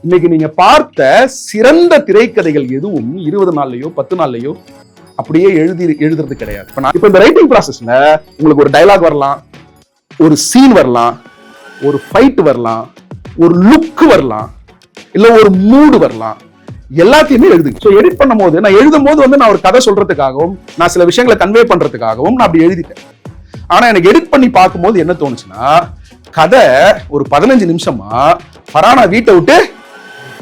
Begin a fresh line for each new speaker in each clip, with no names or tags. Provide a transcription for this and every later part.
இன்னைக்கு நீங்க பார்த்த சிறந்த திரைக்கதைகள் எதுவும் 20 நாள்லயோ 10 நாள்லயோ அப்படியே எழுதுறது கிடையாது. இப்ப இந்த ரைட்டிங் ப்ராசஸ்ல உங்களுக்கு ஒரு டயலாக் வரலாம், ஒரு சீன் வரலாம், ஒரு ஃபைட் வரலாம், ஒரு லுக் வரலாம், இல்ல ஒரு மூடு வரலாம், எல்லாத்தையுமே எழுதுங்க. ஸோ எடிட் பண்ணும் போது நான் எழுதும் போது வந்து நான் ஒரு கதை சொல்றதுக்காகவும் நான் சில விஷயங்களை கன்வே பண்றதுக்காகவும் நான் அப்படி எழுதிட்டேன். ஆனா எனக்கு எடிட் பண்ணி பார்க்கும்போது என்ன தோணுச்சுன்னா, கதை ஒரு 15 நிமிஷமா பரானா வீட்டை விட்டு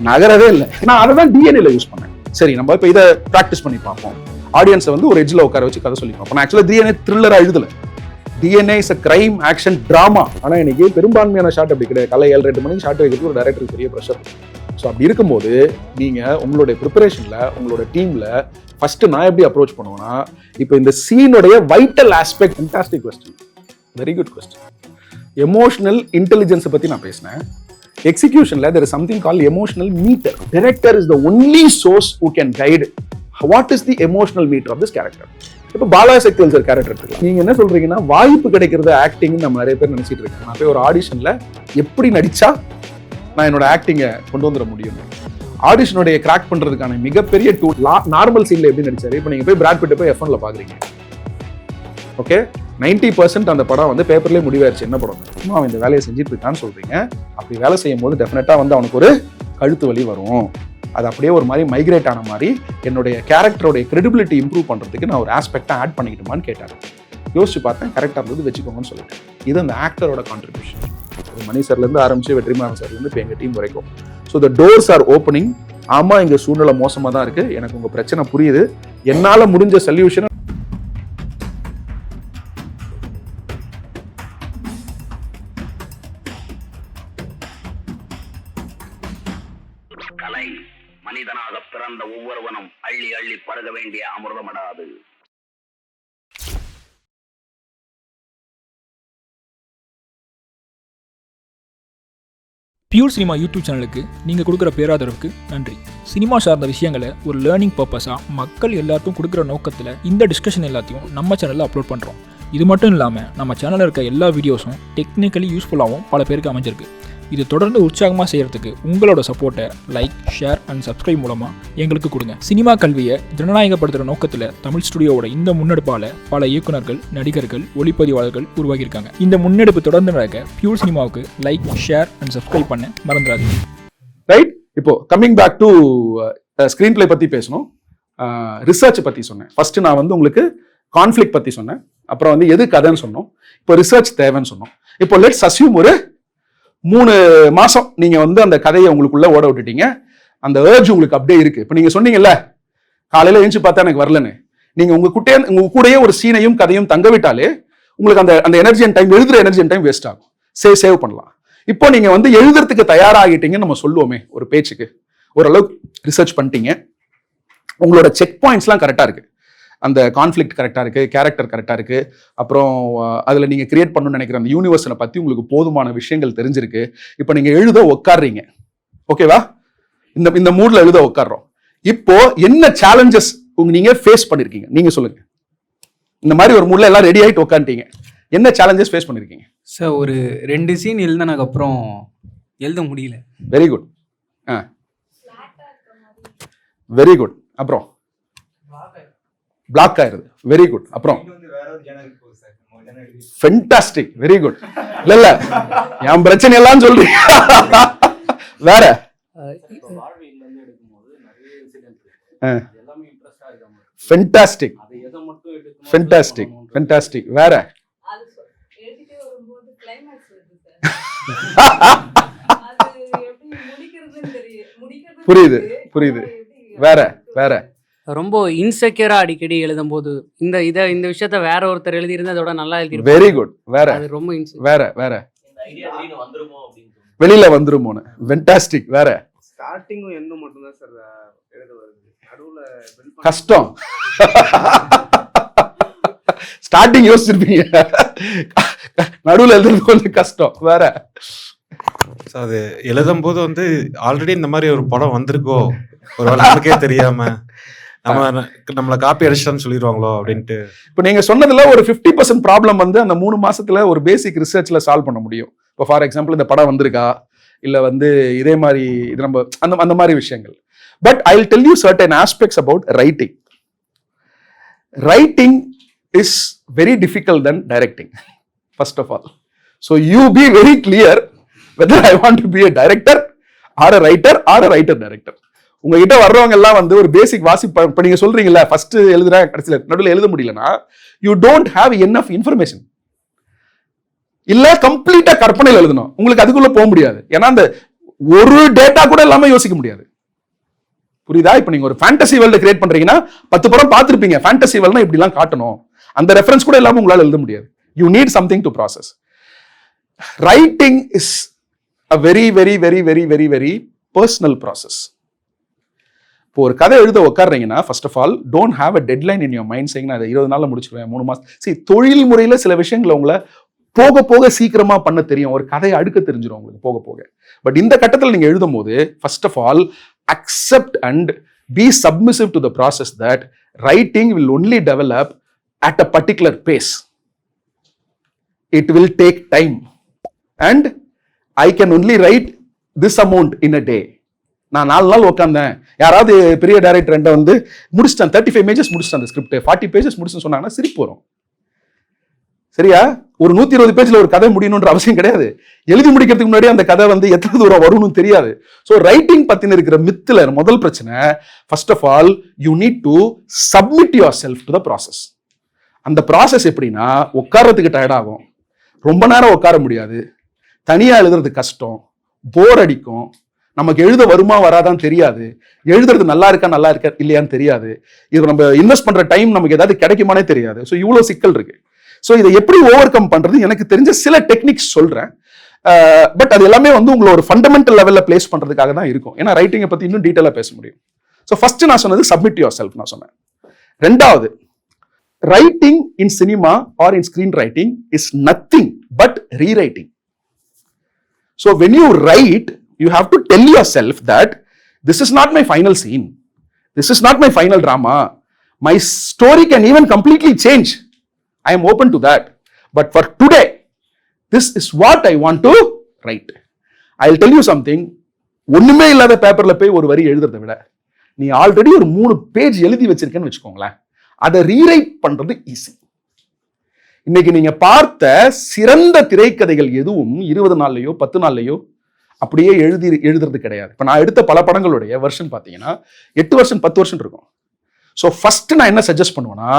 நகரவே இல்லை. நான் அதை தான் டிஎன்ஏல யூஸ் பண்ணேன். சரி, நம்ம இப்ப இதை பிராக்டிஸ் பண்ணி பார்ப்போம். ஆடியன்ஸை வந்து ஒரு எட்ஜில் உட்கார வச்சு கதை சொல்லி பார்ப்போம். நான் ஆக்சுவலா டிஎன்ஏ த்ரில்லரா எழுதல, DNA is a crime action drama. ஆனா இன்னைக்கு பெரும்பான்மையான ஷாட் அப்படி கிடையாது. காலை 7-8 மணிக்கு ஷாட் வைக்கிறது ஒரு டைரக்டருக்கு பெரிய ப்ரெஷர். ஸோ அப்படி இருக்கும்போது நீங்க உங்களுடைய ப்ரிப்பரேஷன்ல உங்களோட டீம்ல ஃபர்ஸ்ட் நான் எப்படி அப்ரோச் பண்ணுவேன்னா, இப்போ இந்த சீனுடைய vital aspect. Fantastic question, very good question. Emotional இன்டெலிஜென்ஸை பத்தி நான் பேசினேன். எக்ஸிகியூஷன்ல there is something called emotional meter. Director is the only source who can guide what is the emotional meter of this character. இப்போ பாலாசக்திவேல் sir character எடுத்துக்கலாம். நீங்க என்ன சொல்றீங்கன்னா, வாய்ப்பு கிடைக்கிறது ஆக்டிங் நம்ம நிறைய பேர் நினைச்சிட்டு இருக்கேன். நான் போய் ஒரு ஆடிஷன்ல எப்படி நடிச்சா நான் என்னோட ஆக்டிங்கை கொண்டு வந்துட முடியும். ஆடிஷனுடைய கிராக் பண்றதுக்கான மிகப்பெரிய டூல் நார்மல் சீன்ல எப்படி நடிச்சாரு. இப்போ நீங்க போய் பிராட் பிட்டை போய் F1ல பாக்குறீங்க, ஓகே, 90% அந்த படம் வந்து பேப்பர்லேயே முடிவாயிருச்சு என்ன படம். அவன் இந்த வேலையை செஞ்சுட்டு இருக்கான்னு சொல்றீங்க. அப்படி வேலை செய்யும் போது டெஃபினட்டா வந்து அவனுக்கு ஒரு கழுத்து வலி வரும். அது அப்படியே ஒரு மாதிரி மைக்ரேட் ஆன மாதிரி என்னுடைய கேரக்டரோடைய கிரெடிபிலிட்டி இம்ப்ரூவ் பண்றதுக்கு நான் ஒரு ஆஸ்பெக்டை ஆட் பண்ணிக்கிட்டுமான்னு கேட்டாரு. யோசிச்சு பார்த்தேன், கரெக்டாக இருந்தது, வச்சுக்கோங்கன்னு சொல்லிட்டேன். இது அந்த ஆக்டரோட கான்ட்ரிபியூஷன். மணி சார்லேருந்து ஆரம்பிச்சு வெற்றிமாறன் சார்லேருந்து இப்போ எங்கள் டீம் வரைக்கும். So the doors R opening. ஆமாம், எங்கள் சூழ்நிலை மோசமாக தான் இருக்குது, எனக்கு உங்கள் பிரச்சனை புரியுது, என்னால் முடிஞ்ச சொல்யூஷன்.
கலை மனிதனாக பிறந்த ஒவ்வொருவனும் அள்ளி அள்ளி பருக வேண்டிய அமிர்தமடாது.
பியூர் சினிமா யூடியூப் சேனலுக்கு நீங்கள் கொடுக்குற பேராதரவுக்கு நன்றி. சினிமா சார்ந்த விஷயங்களை ஒரு லேர்னிங் பர்பஸாக மக்கள் எல்லாருக்கும் கொடுக்குற நோக்கத்தில் இந்த டிஸ்கஷன் எல்லாத்தையும் நம்ம சேனலில் அப்லோட் பண்ணுறோம். இது மட்டும் இல்லாமல் நம்ம சேனலில் இருக்க எல்லா வீடியோஸும் டெக்னிக்கலி யூஸ்ஃபுல்லாகவும் பல பேருக்கு அமைஞ்சிருக்கு. இது தொடர்ந்து உற்சாகமாக செய்கிறதுக்கு உங்களோட சப்போர்ட்டை லைக், ஷேர் அண்ட் சப்ஸ்கிரைப் மூலமாக எங்களுக்கு கொடுங்க. சினிமா கல்வியை ஜனநாயகப்படுத்துகிற நோக்கத்தில் தமிழ் ஸ்டுடியோவோட இந்த முன்னெடுப்பால் பல இயக்குநர்கள், நடிகர்கள், ஒளிப்பதிவாளர்கள் உருவாகியிருக்காங்க. இந்த முன்னெடுப்பு தொடர்ந்து நடக்க பியூர் சினிமாவுக்கு லைக், ஷேர் அண்ட் சப்ஸ்கிரைப் பண்ண மறந்துடாதீங்க.
ரைட், இப்போ coming back to screen play பற்றி பேசணும். ரிசர்ச் பற்றி சொன்னேன். ஃபர்ஸ்ட் நான் வந்து உங்களுக்கு கான்ஃப்ளிக்ட் பற்றி சொன்னேன், அப்புறம் வந்து எது கதைன்னு சொன்னோம், இப்போ ரிசர்ச் தேவைன்னு சொன்னோம். இப்போ லெட்ஸ் அஸ்யூம் ஒரு 3 மாசம் நீங்க வந்து அந்த கதையை உங்களுக்குள்ள ஓட விட்டுட்டீங்க. அந்த ஏர்ஜ் உங்களுக்கு அப்படியே இருக்கு. இப்ப நீங்க சொன்னீங்கல்ல, காலையில எழுந்து பார்த்தா எனக்கு வரலன்னு, நீங்க உங்க கூடயே ஒரு சீனையும் கதையும் தங்க விட்டாலே உங்களுக்கு அந்த எனர்ஜி அண்ட் டைம், எழுதுற எனர்ஜி அண்ட் டைம் வேஸ்ட் ஆகும். சேவ் பண்ணலாம். இப்போ நீங்க வந்து எழுதுறதுக்கு தயாராகிட்டீங்கன்னு நம்ம சொல்லுவோமே ஒரு பேச்சுக்கு, ஓரளவுக்கு ரிசர்ச் பண்ணிட்டீங்க, உங்களோட செக் பாயிண்ட்ஸ்லாம் கரெக்டா இருக்கு, அந்த கான்ஃப்ளிக்ட் கரெக்டாக இருக்குது, கேரக்டர் கரெக்டாக இருக்குது, அப்புறம் அதில் நீங்கள் கிரியேட் பண்ணணும்னு நினைக்கிற அந்த யூனிவர்ஸை பற்றி உங்களுக்கு போதுமான விஷயங்கள் தெரிஞ்சிருக்கு. இப்போ நீங்கள் எழுத உட்காடுறீங்க, ஓகேவா? இந்த மூடில் எழுத உட்காடுறோம். இப்போ என்ன சேலஞ்சஸ் நீங்கள் ஃபேஸ் பண்ணியிருக்கீங்க நீங்கள் சொல்லுங்கள். இந்த மாதிரி ஒரு மூடில் எல்லாம் ரெடி ஆகிட்டு உட்காந்துட்டீங்க, என்ன சேலஞ்சஸ் ஃபேஸ் பண்ணியிருக்கீங்க?
சார், ஒரு 2 சீன் எழுதினதுக்கப்புறம் எழுத முடியல.
Very good. Very good. அப்புறம் பிளாக் ஆயிருது. Very good. அப்புறம் ஃபென்டாஸ்டிக். Very good. இல்ல என் பிரச்சனை எல்லாம் சொல்றீங்க. வேற ஃபென்டாஸ்டிக். ஃபென்டாஸ்டிக். ஃபென்டாஸ்டிக். வேற புரியுது புரியுது. வேற வேற
ரொம்ப இன்செக்யூரா அடிக்கடி எழுதும் போது இந்த விஷயத்த வேற ஒருத்தர் எழுதியிருந்தா அதோட நல்லா எழுதி.
Very good. வேற
அது ரொம்ப
வேற வேற வெளியில வந்துருமோன்னு. ஃபென்டாஸ்டிக். வேற
ஸ்டார்டிங்கும் எண்டும் மட்டும் தான் சார் எழுத வருது, நடுவுல
கஷ்டம். ஸ்டார்டிங் யோசிச்சிருப்பீங்க, நடுவுல எழுதுறது கொஞ்சம் கஷ்டம். வேற
அது எழுதும் போது வந்து ஆல்ரெடி இந்த மாதிரி ஒரு படம் வந்திருக்கோ, ஒரு வேளை நமக்கே தெரியாம நம்மள காப்பி அடிச்சிட்டான்னு சொல்லிடுவாங்களோ அப்படின்ட்டு.
இப்போ நீங்க சொன்னதுல ஒரு 50% ப்ராப்ளம் வந்து அந்த 3 மாசத்துல ஒரு பேசிக் ரிசர்ச்ல சால்வ் பண்ண முடியும். இப்போ ஃபார் எக்ஸாம்பிள் இந்த படம் வந்திருக்கா, இல்ல வந்து இதே மாதிரி இது நம்ம அந்த மாதிரி விஷயங்கள். But I will tell you certain aspects about writing. Writing is very difficult then directing, first of all. So you be very clear whether I want to be a director or a writer or a writer director. உங்ககிட்ட வர்றவங்க எல்லாம் வந்து ஒரு பேசிக் வாசிப்பு, இப்ப நீங்க சொல்றீங்கல்ல first எழுதுறேன் கடைசியில் நடுவில் எழுத முடியலன்னா you don't have enough information. இல்ல கம்ப்ளீட்டா கற்பனையில் எழுதணும், உங்களுக்கு அதுக்குள்ள போக முடியாது. ஏன்னா அந்த ஒரு டேட்டா கூட இல்லாம யோசிக்க முடியாது. புரியுதா? இப்ப நீங்க ஒரு ஃபேண்டசி வேர்ல்ட் கிரியேட் பண்றீங்கன்னா 10 படம் பார்த்திருப்பீங்க, ஃபேண்டசி வேர்ல்ட்னா இப்படி எல்லாம் காட்டணும், அந்த ரெஃபரன்ஸ் கூட இல்லாம உங்களால எழுத முடியாது. You need something to process. Writing is a very very very very very very personal process. இப்போ ஒரு கதை எழுத உட்காடுறீங்கன்னா first of all don't have a deadline in your mind saying நான் 20 நாள்ல முடிச்சிருவேன், 3 மாசம். சரி, தொழில் முறையில சில விஷயங்களை உங்களை போக போக சீக்கிரமா பண்ண தெரியும், ஒரு கதையை அடுக்க தெரிஞ்சிடும் உங்களுக்கு போக போக. பட் இந்த கட்டத்தில் நீங்க எழுதும் போது first of all accept and be submissive to the process that writing will only develop at a particular pace. It will take time and I can only write this amount in a day. நான் 4 நாள் உட்காந்தேன், யாராவது பெரிய director வந்து முடிச்சிட்டேன் 35 pages முடிச்சிட்டேன் அந்த script 40 pages முடிச்சுன்னு சொன்னாங்கன்னா சிரிப்பு வரும். சரியா? ஒரு 120 பேஜ்ல ஒரு கதை முடியணும்ன்ற அவசியம் கிடையாது. எழுதி முடிக்கிறதுக்கு முன்னாடி அந்த கதை வந்து எத்தனை தூரம் வரும்னு தெரியாது. ஸோ ரைட்டிங் பத்தின இருக்கிற மித்துல முதல் பிரச்சனை, first of all you need to submit yourself to the process. அந்த ப்ராசஸ் எப்படின்னா, உட்கார்றதுக்கு டயர்ட் ஆகும், ரொம்ப நேரம் உட்கார முடியாது, தனியா எழுதுறது கஷ்டம், போர் அடிக்கும், நமக்கு எழுத வருமா வராதான் தெரியாது, எழுதுறது நல்லா இருக்கா இல்லையான்னு தெரியாது, இது நம்ம இன்வெஸ்ட் பண்ற டைம் நமக்கு ஏதாவது கிடைக்குமானே தெரியாது. ஸோ இவ்வளவு சிக்கல் இருக்கு. ஸோ இதை எப்படி ஓவர் கம் பண்றது, எனக்கு தெரிஞ்ச சில டெக்னிக்ஸ் சொல்றேன். பட் அது எல்லாமே வந்து உங்களை ஒரு ஃபண்டமெண்டல் லெவல்ல பிளேஸ் பண்றதுக்காக தான் இருக்கும். ஏன்னா ரைட்டிங்கை பத்தி இன்னும் டீட்டெயிலா பேச முடியும். ஸோ ஃபர்ஸ்ட் நான் சொன்னது சப்மிட் யுவர் செல்ஃப் நான் சொன்னேன். ரெண்டாவது, writing in cinema or in screen writing is nothing but rewriting. So when you write, you have to tell yourself that this is not my final scene, this is not my final drama, my story can even completely change, I am open to that, but for today this is what I want to write. I'll tell you something, ஒண்ணுமே இல்லாத பேப்பர்ல போய் ஒரு வரி எழுதுறதை விட நீ already ஒரு 3 page எழுதி வச்சிருக்கேன்னு வச்சுக்கோங்களேன், அதை ரீரைட் பண்றது ஈஸி. இன்னைக்கு நீங்க பார்த்த சிறந்த திரைக்கதைகள் எதுவும் 20 நாள்லயோ 10 நாள்லயோ அப்படியே எழுதுறது கிடையாது. இப்போ நான் எடுத்த பல படங்களுடைய வெர்ஷன் பார்த்தீங்கன்னா 8 வருஷம் 10 வருஷம் இருக்கும். ஸோ ஃபர்ஸ்ட் நான் என்ன சஜஸ்ட் பண்ணுவேன்னா,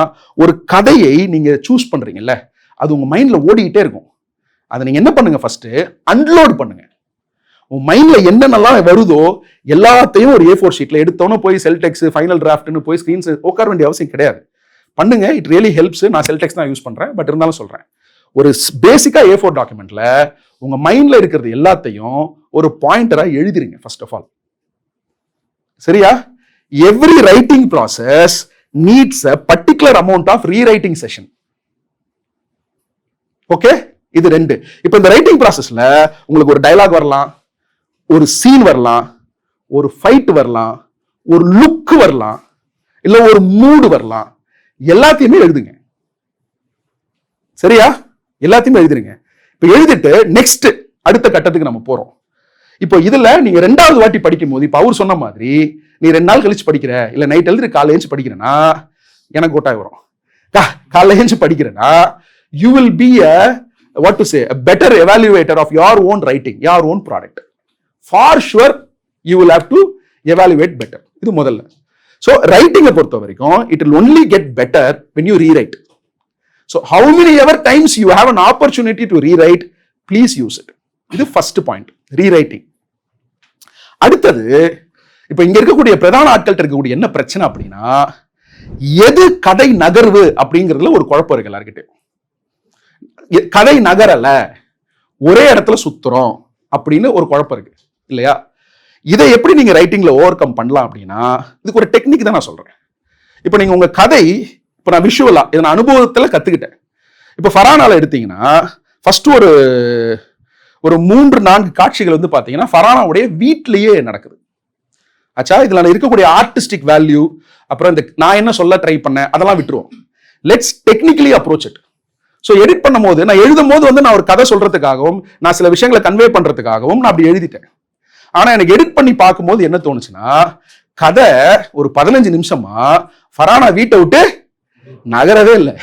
ஒரு கதையை நீங்க சூஸ் பண்றீங்கல்ல, அது உங்க மைண்ட்ல ஓடிக்கிட்டே இருக்கும். அதை நீங்க என்ன பண்ணுங்க, ஃபர்ஸ்ட் அன்லோட் பண்ணுங்க. உங்க மைண்ட்ல என்னென்னலாம் வருதோ எல்லாத்தையும் ஒரு A4 ஷீட்ல எடுத்தோன்னு போய் செல்டெக்ஸ் ஃபைனல் டிராஃப்ட்னு போய் ஸ்கிரீன்ஸ் உட்கார வேண்டிய அவசியம் கிடையாது. பண்ணுங்க, இட் ரியலி ஹெல்ப்ஸ். நான் செல்டெக்ஸ் தான் யூஸ் பண்றேன், பட் இருந்தாலும் சொல்றேன், ஒரு பேசிக்கா A4 டாக்குமெண்ட்ல உங்க மைண்ட்ல இருக்கிறது எல்லாத்தையும் ஒரு பாயிண்டரா எழுதிருங்க ஃபர்ஸ்ட் ஆஃப் ஆல். சரியா? Every writing process needs a particular amount of rewriting session. Okay, இது 2. இப்போ இந்த ரைட்டிங் ப்ராசஸ்ல உங்களுக்கு ஒரு டயலாக் வரலாம், ஒரு சீன் வரலாம், ஒரு ஃபைட் வரலாம், ஒரு லுக் வரலாம், இல்ல ஒரு மூடு வரலாம், எல்லாத்தையுமே எழுதுங்க. சரியா? எல்லாத்தையுமே எழுதிருங்க. இப்போ எழுதிட்டு நெக்ஸ்ட் அடுத்த கட்டத்துக்கு நம்ம போறோம். இப்போ இதுல நீங்க 2வது வாட்டி படிக்கும் போது, இப்ப அவர் சொன்ன மாதிரி நீ 2 நாள் கழிச்சு படிக்கிற, இல்ல நைட் எழுதி காலைல எழுந்து படிக்கிறேன்னா எனக்கு கோட்டாய் வரும். காலைல எழுந்து படிக்கிறேன்னா you will be what to say, a better evaluator of your own writing, your own product. For sure you will have to evaluate better. இது முதல்ல. So writing பொறுத்த வரைக்கும் it will only get better when you rewrite. So how many ever times you have an opportunity to rewrite, please use it. இது first point, rewriting. அடுத்தது, இப்ப இங்க இருக்கக்கூடிய பிரதான ஆட்கள்கிட்ட இருக்கக்கூடிய என்ன பிரச்சனை அப்படின்னா, எது கதை நகர்வு அப்படிங்கிறதுல ஒரு குழப்பம் இருக்கு எல்லாருக்கிட்டே. கதை நகரல, ஒரே இடத்துல சுத்துறோம் அப்படின்னு ஒரு குழப்பம் இருக்கு இல்லையா? இதை எப்படி நீங்க ரைட்டிங்ல ஓவர் கம் பண்ணலாம் அப்படின்னா, இதுக்கு ஒரு டெக்னிக் தான் நான் சொல்றேன். இப்ப நீங்க உங்க கதை, இப்ப நான் விஷுவலா இதை நான் அனுபவத்துல கத்துக்கிட்டேன். இப்ப ஃபரானால எடுத்தீங்கன்னா ஃபர்ஸ்ட் ஒரு 3-4 காட்சிகள் வந்து பாத்தீங்கன்னா ஃபரானாவுடைய வீட்லயே நடக்குது. ஆச்சா, இதுல இருக்கக்கூடிய ஆர்டிஸ்டிக் வேல்யூ, அப்புறம் இந்த நான் என்ன சொல்ல ட்ரை பண்ணேன் அதெல்லாம் விட்டுருவோம். Let's technically approach it. So edit பண்ணும்போது நான் எழுதும் போது வந்து நான் ஒரு கதை சொல்றதுக்காகவும் நான் சில விஷயங்களை கன்வே பண்றதுக்காகவும் நான் அப்படி எழுதிட்டேன். ஆனா எனக்கு எடிட் பண்ணி பார்க்கும்போது என்ன தோணுச்சுன்னா, கதை ஒரு 15 நிமிஷமா ஃபரானா வீட்டை விட்டு நகரவே இல்லை.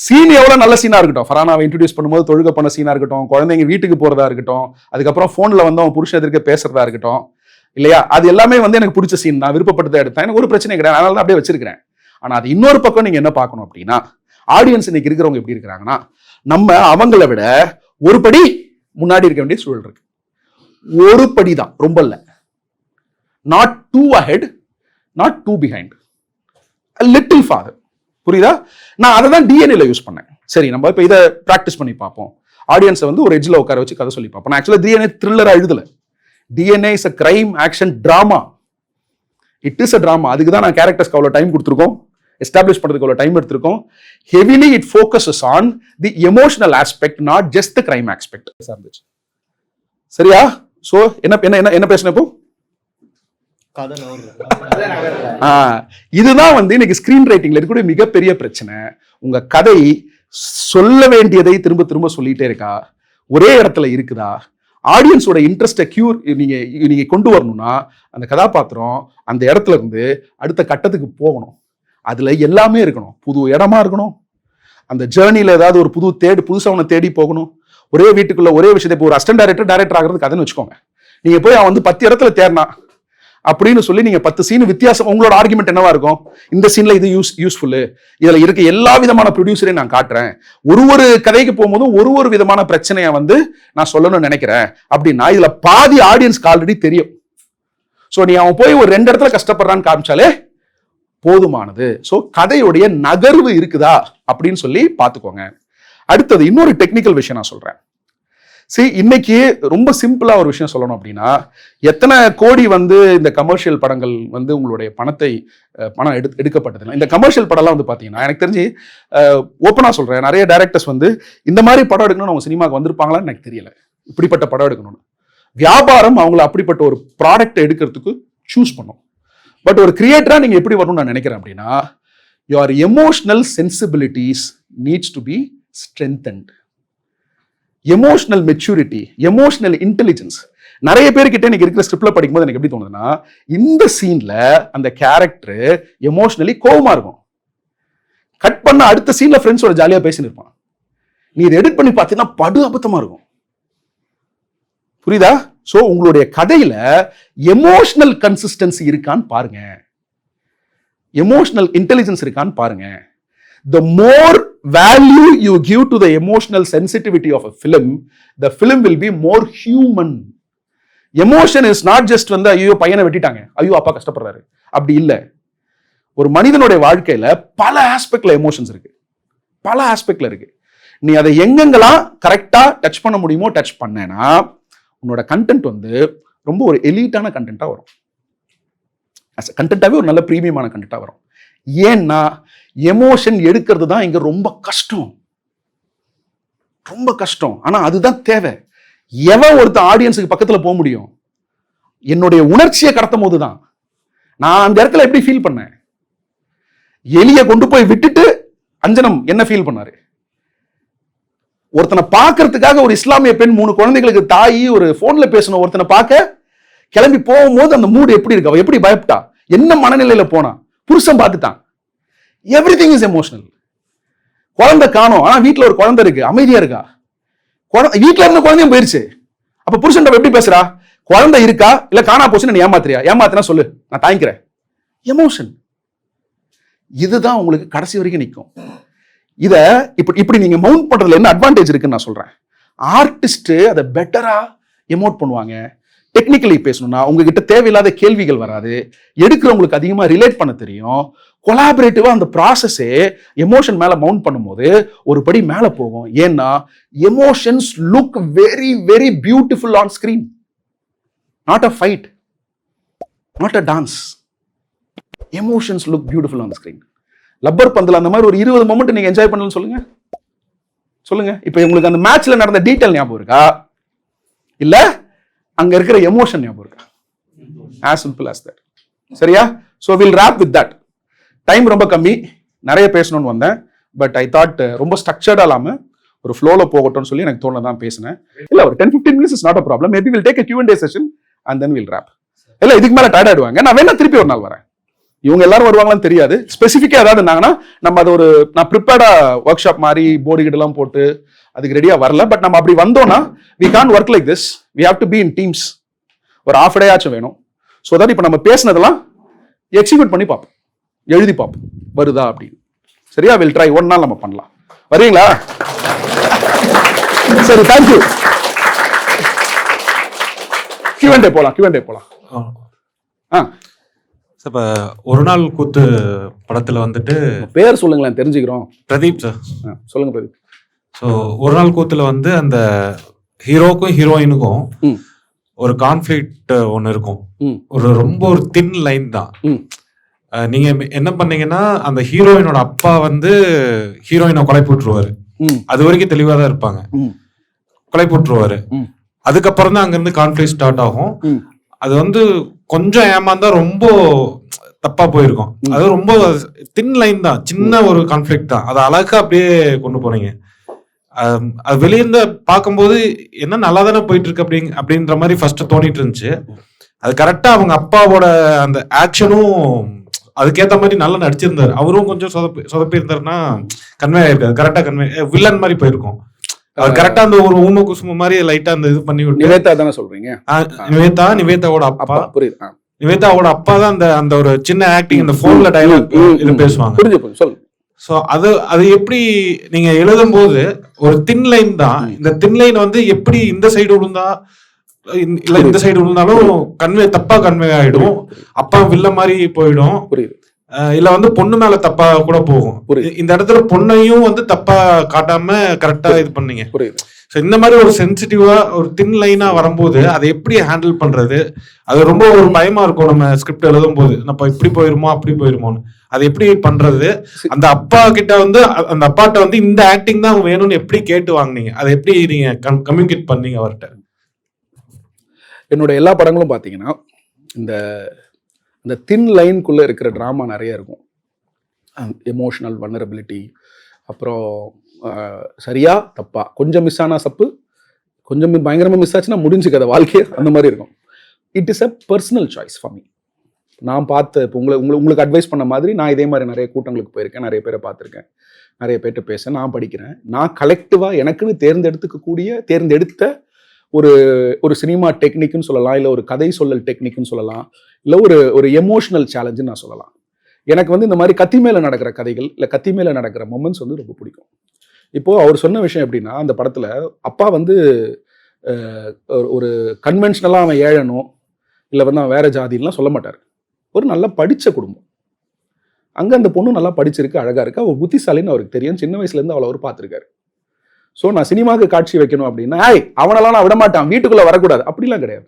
சீன் எவ்வளவு நல்ல சீனா இருக்கட்டும், ஃபரானாவை இன்ட்ரடியூஸ் பண்ணும்போது தொழுக பண்ண சீனா இருக்கட்டும், குழந்தைங்க வீட்டுக்கு போறதா இருக்கட்டும், அதுக்கப்புறம் போன்ல வந்து அவன் புருஷன் எதிர்க்க பேசுறதா இருக்கட்டும் இல்லையா, அது எல்லாமே வந்து எனக்கு பிடிச்ச சீன், நான் விருப்பப்பட்டதை எடுத்தேன், எனக்கு ஒரு பிரச்சனை கிடையாது, அதனால தான் அப்படியே வச்சிருக்கிறேன். ஆனா அது இன்னொரு பக்கம் நீங்க என்ன பார்க்கணும் அப்படின்னா, ஆடியன்ஸ் இன்னைக்கு இருக்கிறவங்க எப்படி இருக்கிறாங்கன்னா, நம்ம அவங்கள விட ஒரு படி முன்னாடி இருக்க வேண்டிய சூழல் இருக்கு. ஒரு படி தான், ரொம்ப இல்ல. Not too ahead, not too behind, little farther. புரியுதா? நான் அதை தான் டிஎன்ஏல யூஸ் பண்ணேன். சரி, நம்ம இப்போ இதை ப்ராக்டிஸ் பண்ணி பார்ப்போம். ஆடியன்ஸை வந்து ஒரு எட்ஜில் உட்கார வச்சு கதை சொல்லி பார்ப்போம். நான் ஆக்சுவலாக டிஎன்ஏ த்ரில்லராக எழுதல. DNA is a crime action drama. It is a drama. அதுக்கு தான் நான் கேரக்டர்ஸ்க்கு அவ்வளோ டைம் கொடுத்துருக்கோம், எஸ்டாப்ளிஷ் பண்ணுறதுக்கு அவ்வளோ டைம் எடுத்திருக்கோம். Heavily it focuses on the emotional aspect, not just the crime aspect. சரியா? ஸோ என்ன என்ன என்ன பேசுனேன் இப்போ? இதுதான் வந்து இன்னைக்கு ஸ்கிரீன் ரைட்டிங்ல இருக்கக்கூடிய மிகப்பெரிய பிரச்சனை. உங்க கதை சொல்ல வேண்டியதை திரும்ப திரும்ப சொல்லிட்டே இருக்கா, ஒரே இடத்துல இருக்குதா, ஆடியன்ஸோட இன்ட்ரெஸ்டை நீங்க கொண்டு வரணும்னா அந்த கதாபாத்திரம் அந்த இடத்துல இருந்து அடுத்த கட்டத்துக்கு போகணும். அதுல எல்லாமே இருக்கணும். புது இடமா இருக்கணும், அந்த ஜேர்னில ஏதாவது ஒரு புதுசா ஒன்று தேடி போகணும். ஒரே வீட்டுக்குள்ள ஒரே விஷயத்தை, இப்போ ஒரு அசிஸ்டன்ட் டைரக்டர் ஆகிறது கதைன்னு வச்சுக்கோங்க. நீங்க போய் அவன் வந்து 10 இடத்துல தேர்னா அப்படின்னு சொல்லி நீங்க 10 சீன் வித்தியாசம், உங்களோட ஆர்குமெண்ட் என்னவா இருக்கும்? இந்த சீன்ல இது யூஸ்ஃபுல், இதுல இருக்க எல்லா விதமான ப்ரொடியூசரையும் நான் காட்டுறேன், ஒரு கதைக்கு போகும்போதும் ஒரு விதமான பிரச்சனையை வந்து நான் சொல்லணும்னு நினைக்கிறேன் அப்படின்னா, இதுல பாதி ஆடியன்ஸ்க்கு ஆல்ரெடி தெரியும். ஸோ நீ அவன் போய் ஒரு 2 இடத்துல கஷ்டப்படுறான்னு காமிச்சாலே போதுமானது. ஸோ கதையுடைய நகர்வு இருக்குதா அப்படின்னு சொல்லி பார்த்துக்கோங்க. அடுத்தது இன்னொரு டெக்னிக்கல் விஷயம் நான் சொல்றேன். சரி, இன்னைக்கு ரொம்ப சிம்பிளா ஒரு விஷயம் சொல்லணும் அப்படின்னா, எத்தனை கோடி வந்து இந்த கமர்ஷியல் படங்கள் வந்து உங்களுடைய பணம் எடுக்கப்பட்டது. இந்த கமர்ஷியல் படம்லாம் வந்து பாத்தீங்கன்னா, எனக்கு தெரிஞ்சு ஓப்பனா சொல்றேன், நிறைய டைரக்டர்ஸ் வந்து இந்த மாதிரி படம் எடுக்கணும்னு அவங்க சினிமாவுக்கு வந்திருப்பாங்களான்னு எனக்கு தெரியல. இப்படிப்பட்ட படம் எடுக்கணும்னு வியாபாரம் அவங்களை அப்படிப்பட்ட ஒரு ப்ராடக்ட் எடுக்கிறதுக்கு சூஸ் பண்ணும். பட் ஒரு கிரியேட்டரா நீங்க எப்படி வரணும்னு நான் நினைக்கிறேன் அப்படின்னா, your emotional sensibilities needs to be strengthened. Emotional maturity, emotional intelligence. நிறைய பேர்கிட்ட எனக்கு இருக்கிற ஸ்கிரிப்ட்ல படிக்கும்போது எனக்கு எப்படி தோணுதுன்னா, இந்த சீன்ல அந்த கேரக்டர் எமோஷனலி கோவமா இருக்கும், கட் பண்ண அடுத்த சீன்ல ஃப்ரெண்ட்ஸோட ஜாலியா பேசின்னு இருப்பான். நீ இதை எடிட் பண்ணி பார்த்தீங்கன்னா படு அபத்தமா இருக்கும். புரியுதா? சோ உங்களுடைய கதையில எமோஷனல் கன்சிஸ்டன்சி இருக்கான்னு பாருங்க, எமோஷனல் இன்டெலிஜென்ஸ் இருக்கான்னு பாருங்க. The more value you give to the emotional sensitivity of a film, the film will be more human. Emotion is not just வந்து ஐயோ பையனை வெட்டிட்டாங்க, ஐயோ அப்பா கஷ்டப்படுறாரு, அப்படி இல்லை. ஒரு மனிதனுடைய வாழ்க்கையில பல ஆஸ்பெக்ட்ல எமோஷன்ஸ் இருக்கு, பல ஆஸ்பெக்ட்ல இருக்கு. நீ அதை எங்கெங்கெல்லாம் கரெக்டா டச் பண்ண முடியுமோ டச் பண்ணேன்னா உன்னோட கண்டென்ட் வந்து ரொம்ப ஒரு எலீட்டான கண்டென்ட்டா வரும். கண்டென்ட்டாவே ஒரு நல்ல பிரீமியமான கண்டென்ட்டா வரும். ஏன்னா எமோஷன் எடுக்கிறது தான் இங்க ரொம்ப கஷ்டம், ரொம்ப கஷ்டம். ஆனா அதுதான் தேவை. எவன் ஒருத்த ஆடியன்ஸுக்கு பக்கத்துல போக முடியும்? என்னுடைய உணர்ச்சியை கடத்தும் போதுதான். நான் அந்த இடத்துல எப்படி ஃபீல் பண்ணேன்? எலிய கொண்டு போய் விட்டுட்டு அஞ்சனம் என்ன ஃபீல் பண்ணாரு? ஒருத்தனை பார்க்கறதுக்காக ஒரு இஸ்லாமிய பெண் 3 குழந்தைகளுக்கு தாயி ஒரு போன்ல பேசணும், ஒருத்தனை பார்க்க கிளம்பி போகும்போது அந்த மூடு எப்படி இருக்கு, அவ எப்படி பயப்பட்டா, என்ன மனநிலையில போனா, புருஷன் பார்த்துட்டான். Everything is emotional. குழந்தை காணோம், ஆனா வீட்டுல ஒரு குழந்தை இருக்கு, அமைதியா இருக்கா. வீட்டுல இருந்த குழந்தையும் போயிருச்சு. அப்ப புருஷன் எப்படி பேசுறா? குழந்தை இருக்கா இல்ல காணா போச்சுன்னு நீ ஏமாத்துறியா? ஏமாத்தினா சொல்லு, நான் தாங்கிக்கிறேன். எமோஷன் இதுதான் உங்களுக்கு கடைசி வரைக்கும் நிற்கும். இத இப்படி நீங்க மவுண்ட் பண்றதுல என்ன அட்வான்டேஜ் இருக்குன்னு நான் சொல்றேன். ஆர்டிஸ்ட் அதை பெட்டரா எமோட் பண்ணுவாங்க. டெக்னிக்கலி பேசணும்னா உங்ககிட்ட தேவையில்லாத கேள்விகள் வராது, எடுக்கிறவங்களுக்கு அதிகமா ரிலேட் பண்ண தெரியும். கொலாபரேட்டிவா அந்த ப்ராசஸே எமோஷன் மேல மவுண்ட் பண்ணும்போது ஒரு படி மேல போகும். ஏன்னா emotions look very very beautiful on screen. Not a fight, not a dance. Emotions look beautiful on screen. Rubber பந்தில் அந்த மாதிரி ஒரு 20 மொமெண்ட் நீங்க என்ஜாய் பண்ணலன்னு சொல்லுங்க, சொல்லுங்க. இப்ப உங்களுக்கு அந்த மேட்ச்ல நடந்த டீடைல் ஞாபகம் இருக்கா, இல்ல அங்க இருக்கிற எமோஷன் ஞாபகம் இருக்கா? as simple as that. சரியா? so we'll wrap with that. Time ரொம்ப கம்மி, நிறைய பேசணும்னு வந்தேன். பட் ஐ தாட் ரொம்ப ஸ்ட்ரக்சர்டா இல்லாம ஒரு ஃப்ளோல போகட்டும்னு சொல்லி எனக்கு தோணதான் பேசினேன். இல்ல ஒரு 10-15 minutes is not a problem. Maybe will take a Q&A session and then we'll wrap. இல்ல இதுக்கு மேல டயர்ட் ஆயிடுவாங்க. நான் வேணா திருப்பி ஒரு நாள் வரேன். இவங்க எல்லாரும் வருவாங்களான்னு தெரியாது. ஸ்பெசிஃபிக்கா ஏதாவது இருந்தாங்கன்னா நம்ம அது ஒரு நான் ப்ரிப்பேர்டா ஒர்க் ஷாப் மாதிரி போர்டு கிட்ட எல்லாம் போட்டு அதுக்கு ரெடியா வரல. பட் நம்ம அப்படி வந்தோம்னா we can't work like this. We have to be in teams. ஒரு half a day ஆச்சும் வேணும். ஸோ தட் இப்போ நம்ம பேசினதெல்லாம் எக்ஸிக்யூட் பண்ணி பார்ப்போம், எழுதி பார்ப்போம் வருதா அப்படின்னு. சரியா? Will try. ஒரு நாள் நம்ம பண்ணலாம். வரீங்களா? சரி, தேங்க்யூ. Q&A போலாம்.
இப்ப ஒரு நாள் கூத்து படத்துல வந்துட்டு
பேர் சொல்லுங்களேன், தெரிஞ்சுக்கிறோம்.
பிரதீப் சார்.
சொல்லுங்க பிரதீப்.
ஸோ ஒரு நாள் கூத்துல வந்து அந்த ஹீரோக்கும் ஹீரோயினுக்கும் ஒரு கான்ஃபிளிக்ட் ஒன்று இருக்கும். ரொம்ப ஒரு தின் லைன் தான். நீங்க என்ன பண்ணீங்கன்னா அந்த ஹீரோயினோட அப்பா வந்து ஹீரோயினை கொலை போட்டுருவாரு. அது வரைக்கும் தெளிவா தான் இருப்பாங்க. கொலை போட்டுருவாரு. அதுக்கப்புறம் தான் அங்க இருந்து கான்ஃபிளிக்ட் ஸ்டார்ட் ஆகும். அது வந்து கொஞ்சம் ஏமாந்தா ரொம்ப தப்பா போயிருக்கும். அது ரொம்ப தின் லைன் தான், சின்ன ஒரு கான்ஃபிளிக்ட் தான். அதை அழகா அப்படியே கொண்டு போனீங்க. அது வெளியிருந்து பார்க்கும்போது என்ன நல்லா தானே போயிட்டு இருக்கு அப்படின்ற மாதிரி ஃபர்ஸ்ட் தோணிட்டு இருந்துச்சு. அது கரெக்டா அவங்க அப்பாவோட அந்த ஆக்ஷனும் அதுக்கேற்ற மாதிரி நல்லா நடிச்சிருந்தாரு. அவரும் கொஞ்சம் சொதப்பி இருந்தாருன்னா கன்வே ஆயிருக்காது. கரெக்டா கன்வே வில்லன் மாதிரி போயிருக்கும். அவர் கரெக்டா அந்த ஒரு ஊம குசும மாதிரி லைட்டா அந்த இது பண்ணி விட்டு.
நிவேதா தானே சொல்றீங்க?
நிவேதாவோட அப்பா.
புரியுது.
நிவேதாவோட அப்பா தான் அந்த அந்த ஒரு சின்ன ஆக்டிங், இந்த போன்ல டயலாக் இது பேசுவாங்க.
புரிஞ்சு சொல்லு.
சோ அது எப்படி நீங்க எழுதும் போது ஒரு தின் லைன் தான். இந்த தின் லைன் வந்து எப்படி இந்த சைடு விழுந்தா இல்ல இந்த சைடு விழுந்தாலும் தப்பா கன்வே ஆயிடும். அப்பா வில்ல மாதிரி போயிடும்.
புரியுது.
இல்ல வந்து பொண்ணு மேல தப்பா கூட போகும். இந்த இடத்துல பொண்ணையும் வந்து தப்பா காட்டாம கரெக்டா இது பண்ணீங்க. இந்த மாதிரி ஒரு சென்சிட்டிவா ஒரு தின் லைனா வரும்போது அதை எப்படி ஹேண்டில் பண்றது, அது ரொம்ப ஒரு பயமா இருக்கும். நம்ம ஸ்கிரிப்ட் எழுதும் போது நம்ம இப்படி போயிருமோ அப்படி போயிருமோன்னு அதை எப்படி பண்றது. அந்த அப்பா கிட்ட வந்து அந்த அப்பாட்ட வந்து இந்த ஆக்டிங் தான் வேணும்னு எப்படி கேட்டு வாங்கினீங்க, அதை எப்படி நீங்க கம்யூனிகேட் பண்ணீங்க அவர்கிட்ட?
என்னோட எல்லா படங்களும் பாத்தீங்கன்னா இந்த தின் லைனுக்குள்ள இருக்கிற டிராமா நிறைய இருக்கும். எமோஷனல் வல்னரபிலிட்டி, அப்புறம் சரியா தப்பா, கொஞ்சம் மிஸ் ஆனா சப்பு, கொஞ்சம் பயங்கரமா மிஸ் ஆச்சுன்னா முடிஞ்சு கதை வாழ்க்கையே, அந்த மாதிரி இருக்கும். It is a personal choice for me. நான் பார்த்த இப்போ உங்களுக்கு அட்வைஸ் பண்ண மாதிரி நான் இதே மாதிரி நிறைய கூட்டங்களுக்கு போயிருக்கேன், நிறைய பேரை பார்த்துருக்கேன், நிறைய பேர்கிட்ட பேச நான் படிக்கிறேன். நான் கலெக்டிவாக எனக்குன்னு தேர்ந்தெடுத்த ஒரு சினிமா டெக்னிக்னு சொல்லலாம், இல்லை ஒரு கதை சொல்லல் டெக்னிக்னு சொல்லலாம், இல்லை ஒரு எமோஷனல் சேலஞ்சுன்னு நான் சொல்லலாம். எனக்கு வந்து இந்த மாதிரி கத்தி மேலே நடக்கிற கதைகள் இல்லை கத்தி மேலே நடக்கிற மொமெண்ட்ஸ் வந்து ரொம்ப பிடிக்கும். இப்போது அவர் சொன்ன விஷயம் எப்படின்னா, அந்த படத்தில் அப்பா வந்து ஒரு கன்வென்ஷனலாக அவன் ஏழனோ இல்லை வந்து அவன் வேற ஜாதிலாம் சொல்ல மாட்டார். ஒரு நல்லா படித்த குடும்பம். அங்கே அந்த பொண்ணு நல்லா படிச்சிருக்கு, அழகாக இருக்கு, அவள் புத்திசாலின்னு அவருக்கு தெரியும். சின்ன வயசுலேருந்து அவளை அவர் பார்த்துருக்காரு. ஸோ நான் சினிமாவுக்கு காட்சி வைக்கணும் அப்படின்னா, அவனெல்லாம் நான் விட மாட்டான், வீட்டுக்குள்ளே வரக்கூடாது அப்படிலாம் கிடையாது.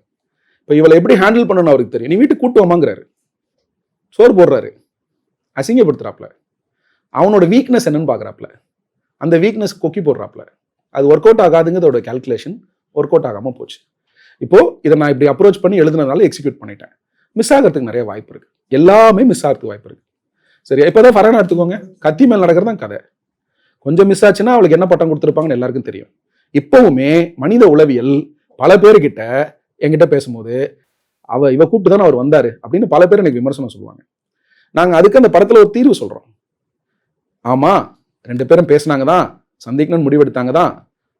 இப்போ இவளை எப்படி ஹேண்டில் பண்ணணும்னு அவருக்கு தெரியும். நீ வீட்டுக்கு கூட்டு வாமாங்கிறாரு, சோறு போடுறாரு, அசிங்கப்படுத்துறாப்புல, அவனோட வீக்னஸ் என்னன்னு பார்க்குறாப்புல, அந்த வீக்னஸ் கொக்கி போடுறாப்புல. அது ஒர்க் அவுட் ஆகாதுங்கிறதோட கேல்குலேஷன் ஒர்க் அவுட் ஆகாமல் போச்சு. இப்போது இதை நான் இப்படி அப்ரோச் பண்ணி எழுதுனதுனால எக்ஸிக்யூட் பண்ணிட்டேன். மிஸ் ஆகிறதுக்கு நிறைய வாய்ப்பு இருக்குது, எல்லாமே மிஸ் ஆகிறதுக்கு வாய்ப்பு இருக்குது. சரியா? இப்போ தான் ஃபரானா எடுத்துக்கோங்க, கத்தி மேல் நடக்கிறது தான் கதை. கொஞ்சம் மிஸ் ஆச்சுன்னா அவளுக்கு என்ன பட்டம் கொடுத்துருப்பாங்கன்னு எல்லாருக்கும் தெரியும். இப்போவுமே மனித உளவியல் பல பேர்கிட்ட என்கிட்ட பேசும்போது இவ கூப்பிட்டு தானே அவர் வந்தாரு அப்படின்னு பல பேர் எனக்கு விமர்சனம் சொல்லுவாங்க. நாங்கள் அதுக்கு அந்த படத்தில் ஒரு தீர்வு சொல்கிறோம். ஆமாம், 2 பேரும் பேசினாங்க தான், சந்திக்கணும்னு முடிவெடுத்தாங்க தான்.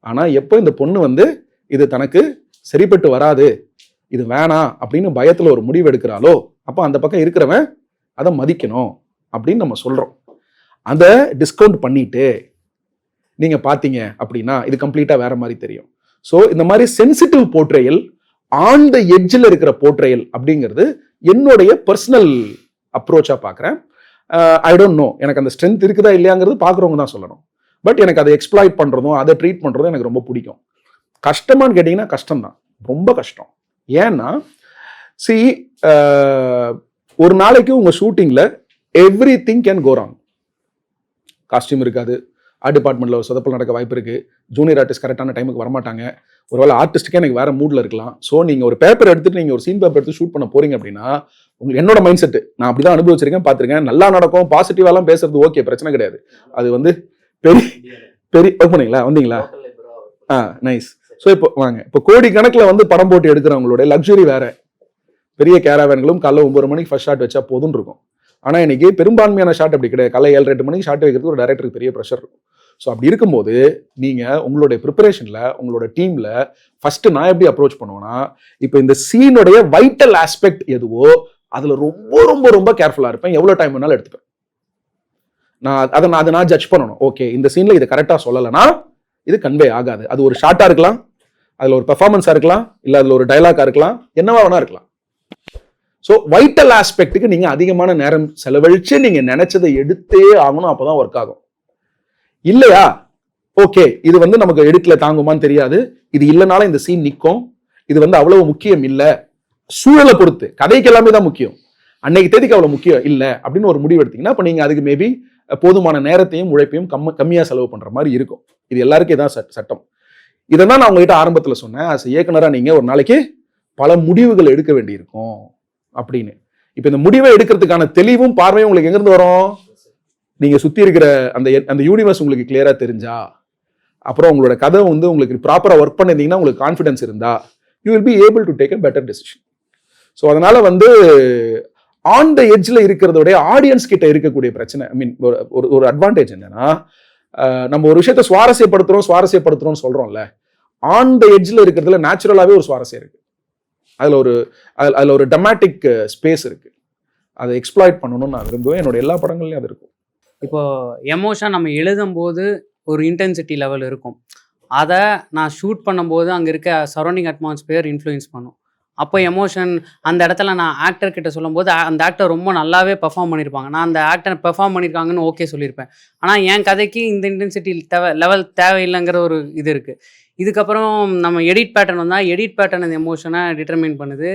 ஆனால் எப்போ இந்த பொண்ணு வந்து இது தனக்கு சரிப்பட்டு வராது, இது வேணாம் அப்படின்னு பயத்தில் ஒரு முடிவு எடுக்கிறாளோ, அப்போ அந்த பக்கம் இருக்கிறவன் அதை மதிக்கணும் அப்படின்னு நம்ம சொல்கிறோம். அதை டிஸ்கவுண்ட் பண்ணிட்டு நீங்கள் பார்த்தீங்க அப்படின்னா இது கம்ப்ளீட்டாக வேற மாதிரி தெரியும். ஸோ இந்த மாதிரி சென்சிட்டிவ் போர்ட்ரேயல், ஆன் த எட்ஜில் இருக்கிற போர்ட்ரேயல் அப்படிங்கிறது என்னுடைய பர்சனல் அப்ரோச்சாக பார்க்குறேன். ஐ டோன்ட் நோ எனக்கு அந்த ஸ்ட்ரென்த் இருக்குதா இல்லையாங்கிறது பார்க்குறவங்க தான் சொல்லணும். பட் எனக்கு அதை எக்ஸ்ப்ளாய்ட் பண்ணுறதும் அதை ட்ரீட் பண்ணுறதும் எனக்கு ரொம்ப பிடிக்கும். கஷ்டமானு கேட்டிங்கன்னா கஷ்டம்தான், ரொம்ப கஷ்டம். ஏன்னா ஒரு நாளைக்கு உங்கள் ஷூட்டிங்கில் everything can go wrong. Costume இருக்காது, ஆர்ட் டிபார்ட்மெண்ட்டில் ஒரு சொதப்பல் நடக்க வாய்ப்பு இருக்குது, ஜூனியர் ஆர்டிஸ்ட் கரெக்டான டைமுக்கு வரமாட்டாங்க, ஒருவேளை ஆர்டிஸ்ட்டுக்கே எனக்கு வேறு மூடில் இருக்கலாம். ஸோ நீங்கள் ஒரு பேப்பர் எடுத்துகிட்டு நீங்கள் ஒரு சீன் பேப்பர் எடுத்து ஷூட் பண்ண போகிறீங்க அப்படின்னா, உங்களுக்கு என்னோட மைண்ட் செட்டு நான் அப்படி தான் அனுபவிச்சிருக்கேன், பார்த்துருக்கேன். நல்லா நடக்கும், பாசிட்டிவாலாம் பேசுறது ஓகே, பிரச்சனை கிடையாது. அது வந்து பெரிய பெரிய ஒர்க் பண்ணீங்களா, வந்தீங்களா? நைஸ். ஸோ இப்போ வாங்க, இப்போ கோடி கணக்கில் வந்து படம் போட்டு எடுக்கிறவங்களுடைய லக்ஸுரி வேற. பெரிய கேராவேன்களும் காலைல 9 மணிக்கு ஃபர்ஸ்ட் ஷாட் வச்சா போதும்னு இருக்கும். ஆனால் இன்னைக்கு பெரும்பான்மையான ஷாட் அப்படி கிடையாது. காலைல 7-8 மணிக்கு ஷாட் வைக்கிறதுக்கு ஒரு டைரக்டருக்கு பெரிய ப்ரெஷர் இருக்கும். ஸோ அப்படி இருக்கும்போது நீங்கள் உங்களுடைய ப்ரிப்பரேஷனில் உங்களோட டீமில் ஃபர்ஸ்ட் நான் எப்படி அப்ரோச் பண்ணுவேன்னா, இப்போ இந்த சீனுடைய வைட்டல் ஆஸ்பெக்ட் எதுவோ அதில் ரொம்ப ரொம்ப ரொம்ப கேர்ஃபுல்லாக இருப்பேன். எவ்வளோ டைம் வேணாலும் எடுத்துப்பேன். அதை நான் ஜட்ஜ் பண்ணணும். ஓகே, இந்த சீனில் இதை கரெக்டாக சொல்லலைன்னா இது கன்வே ஆகாது. அது ஒரு ஷார்ட்டாக இருக்கலாம், அதில் ஒரு பெர்ஃபார்மன்ஸாக இருக்கலாம், இல்லை அதில் ஒரு டைலாக்காக இருக்கலாம், என்னவா வேணா இருக்கலாம். ஸோ வைட்டல் ஆஸ்பெக்டுக்கு நீங்கள் அதிகமான நேரம் செலவழித்து நீங்கள் நினைச்சதை எடுத்தே ஆகணும். அப்போதான் ஒர்க் ஆகும். இல்லையா, ஓகே, இது வந்து நமக்கு எடிட்ல தாங்குமான்னு தெரியாது, இது இல்லைனாலும் இந்த சீன் நிற்கும், இது வந்து அவ்வளவு முக்கியம் இல்லை, சூழலை பொறுத்து, கதைக்கு எல்லாமே தான் முக்கியம், அன்னைக்கு தேதிக்கு அவ்வளவு முக்கியம் இல்லை அப்படின்னு ஒரு முடிவு எடுத்தீங்கன்னா அப்போ நீங்கள் அதுக்கு மேபி போதுமான நேரத்தையும் உழைப்பையும் கம்மியாக செலவு பண்ணுற மாதிரி இருக்கும். இது எல்லாருக்கும் இதான் சட்டம். இதைதான் நான் உங்ககிட்ட ஆரம்பத்தில் சொன்னேன். as இயக்குனராக நீங்கள் ஒரு நாளைக்கு பல முடிவுகள் எடுக்க வேண்டியிருக்கும் அப்படின்னு. இப்போ இந்த முடிவை எடுக்கிறதுக்கான தெளிவும் பார்வையும் உங்களுக்கு எங்கிருந்து வரும்? நீங்கள் சுற்றி இருக்கிற அந்த யூனிவர்ஸ் உங்களுக்கு கிளியராக தெரிஞ்சா, அப்புறம் உங்களோட கதை வந்து உங்களுக்கு ப்ராப்பராக ஒர்க் பண்ணியிருந்தீங்கன்னா, உங்களுக்கு கான்ஃபிடன்ஸ் இருந்தா, you will be able to take a better decision. So அதனால வந்து ஆன் த எட்ஜில் இருக்கிறதோடைய ஆடியன்ஸ் கிட்ட இருக்கக்கூடிய பிரச்சனை, ஐ மீன் ஒரு அட்வான்டேஜ் என்னன்னா, நம்ம ஒரு விஷயத்த சுவாரஸ்யப்படுத்துறோம்னு சொல்றோம்ல, ஆன் த எட்ஜில் இருக்கிறதுல நேச்சுரலாகவே ஒரு சுவாரஸ்யம் இருக்கு. அதில் ஒரு டெமாட்டிக் ஸ்பேஸ் இருக்கு. அதை எக்ஸ்ப்ளாய்ட் பண்ணணும்னு நான் விரும்புவேன். என்னோட எல்லா படங்கள்லையும் அது இருக்கும்.
இப்போ எமோஷன் நம்ம எழுதும்போது ஒரு இன்டென்சிட்டி லெவல் இருக்கும். அதை நான் ஷூட் பண்ணும்போது அங்கே இருக்க சரௌண்டிங் அட்மாஸ்பியர் இன்ஃப்ளூயன்ஸ் பண்ணும். அப்போ எமோஷன் அந்த இடத்துல நான் ஆக்டர் கிட்ட சொல்லும்போது அந்த ஆக்டர் ரொம்ப நல்லாவே பெர்ஃபார்ம் பண்ணியிருப்பாங்க, நான் அந்த ஆக்டர் பெர்ஃபார்ம் பண்ணியிருக்காங்கன்னு ஓகே சொல்லியிருப்பேன். ஆனால் என் கதைக்கு இந்த இன்டென்சிட்டி லெவல் தேவையில்லைங்கிற ஒரு இது இருக்குது. இதுக்கப்புறம் நம்ம எடிட் பேட்டர்ன் வந்தால் எடிட் பேட்டர்ன் அந்த எமோஷனை டிட்டர்மின் பண்ணுது.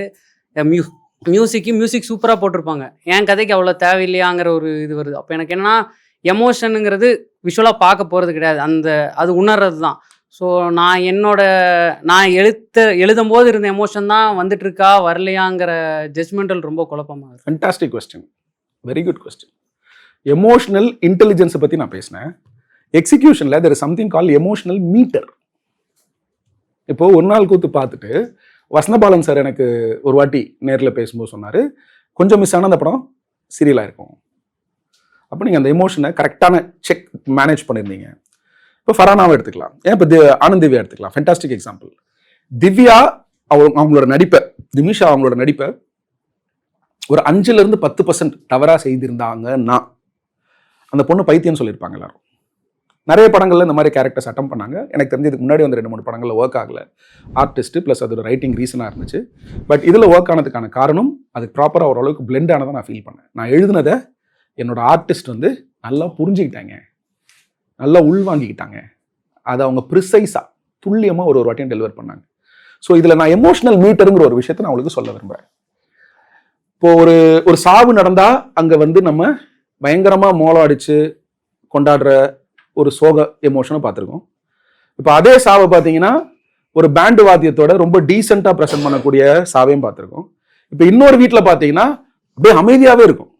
மியூசிக் சூப்பராக போட்டிருப்பாங்க, என் கதைக்கு அவ்வளோ தேவையில்லையாங்கிற ஒரு இது வருது. அப்போ எனக்கு என்னன்னா, எமோஷனுங்கிறது விஷுவலாக பார்க்க போகிறது கிடையாது, அது உணர்றது தான். ஸோ நான் எழுதும்போது இருந்த எமோஷன் தான் வந்துட்டு இருக்கா வரலையாங்கிற ஜட்ஜ்மெண்டல் ரொம்ப குழப்பமாக இருக்கு.
Fantastic question, very good question. Emotional இன்டெலிஜென்ஸை பற்றி நான் பேசினேன். எக்ஸிக்யூஷனில் there is something called emotional meter. இப்போ ஒரு நாள் கூத்து பார்த்துட்டு வசந்தபாலன் சார் எனக்கு ஒரு வாட்டி நேரில் பேசும்போது சொன்னார், கொஞ்சம் மிஸ் ஆன அந்த படம் சீரியலாக இருக்கும். அப்போ நீங்கள் அந்த எமோஷனை கரெக்டான செக் மேனேஜ் பண்ணியிருந்தீங்க. இப்போ ஃபரானாவை எடுத்துக்கலாம், ஏன் இப்போ ஆனந்த் திவ்யா எடுத்துக்கலாம், ஃபென்டாஸ்டிக் எக்ஸாம்பிள். திவ்யா அவங்களோட நடிப்பை, திமிஷா அவங்களோட நடிப்பை ஒரு 5-10% தவறாக செய்திருந்தாங்கன்னா அந்த பொண்ணு பைத்தியம்னு சொல்லியிருப்பாங்க எல்லாரும். நிறைய படங்கள்ல இந்த மாதிரி கேரக்டர்ஸ் அட்டம் பண்ணாங்க. எனக்கு தெரிஞ்சு இதுக்கு முன்னாடி வந்து 2-3 படங்களில் ஒர்க் ஆகலை. ஆர்டிஸ்ட் ப்ளஸ் அதோட ரைட்டிங் ரீசனாக இருந்துச்சு. பட் இதில் ஒர்க் ஆனதுக்கான காரணம் அதுக்கு ப்ராப்பராக ஓரளவுக்கு பிளெண்ட் ஆனதை நான் ஃபீல் பண்ணேன். நான் எழுதுனதை என்னோட ஆர்டிஸ்ட் வந்து நல்லா புரிஞ்சுக்கிட்டாங்க, நல்லா உள்வாங்கிக்கிட்டாங்க. அதை அவங்க ப்ரிசைஸாக துல்லியமாக ஒரு வாட்டியும் டெலிவர் பண்ணாங்க. ஸோ இதில் நான் எமோஷனல் மீட்டருங்கிற ஒரு விஷயத்தை நான் உங்களுக்கு சொல்ல விரும்புகிறேன். இப்போ ஒரு சாவு நடந்தால் அங்கே வந்து நம்ம பயங்கரமாக மோளம் அடித்து கொண்டாடுற ஒரு சோக எமோஷனை பார்த்துருக்கோம். இப்போ அதே சாவை பார்த்தீங்கன்னா ஒரு பேண்டு வாத்தியத்தோட ரொம்ப டீசெண்டாக ப்ரெசென்ட் பண்ணக்கூடிய சாவையும் பார்த்துருக்கோம். இப்போ இன்னொரு வீட்டில் பார்த்தீங்கன்னா அப்படியே அமைதியாகவே இருக்கும்,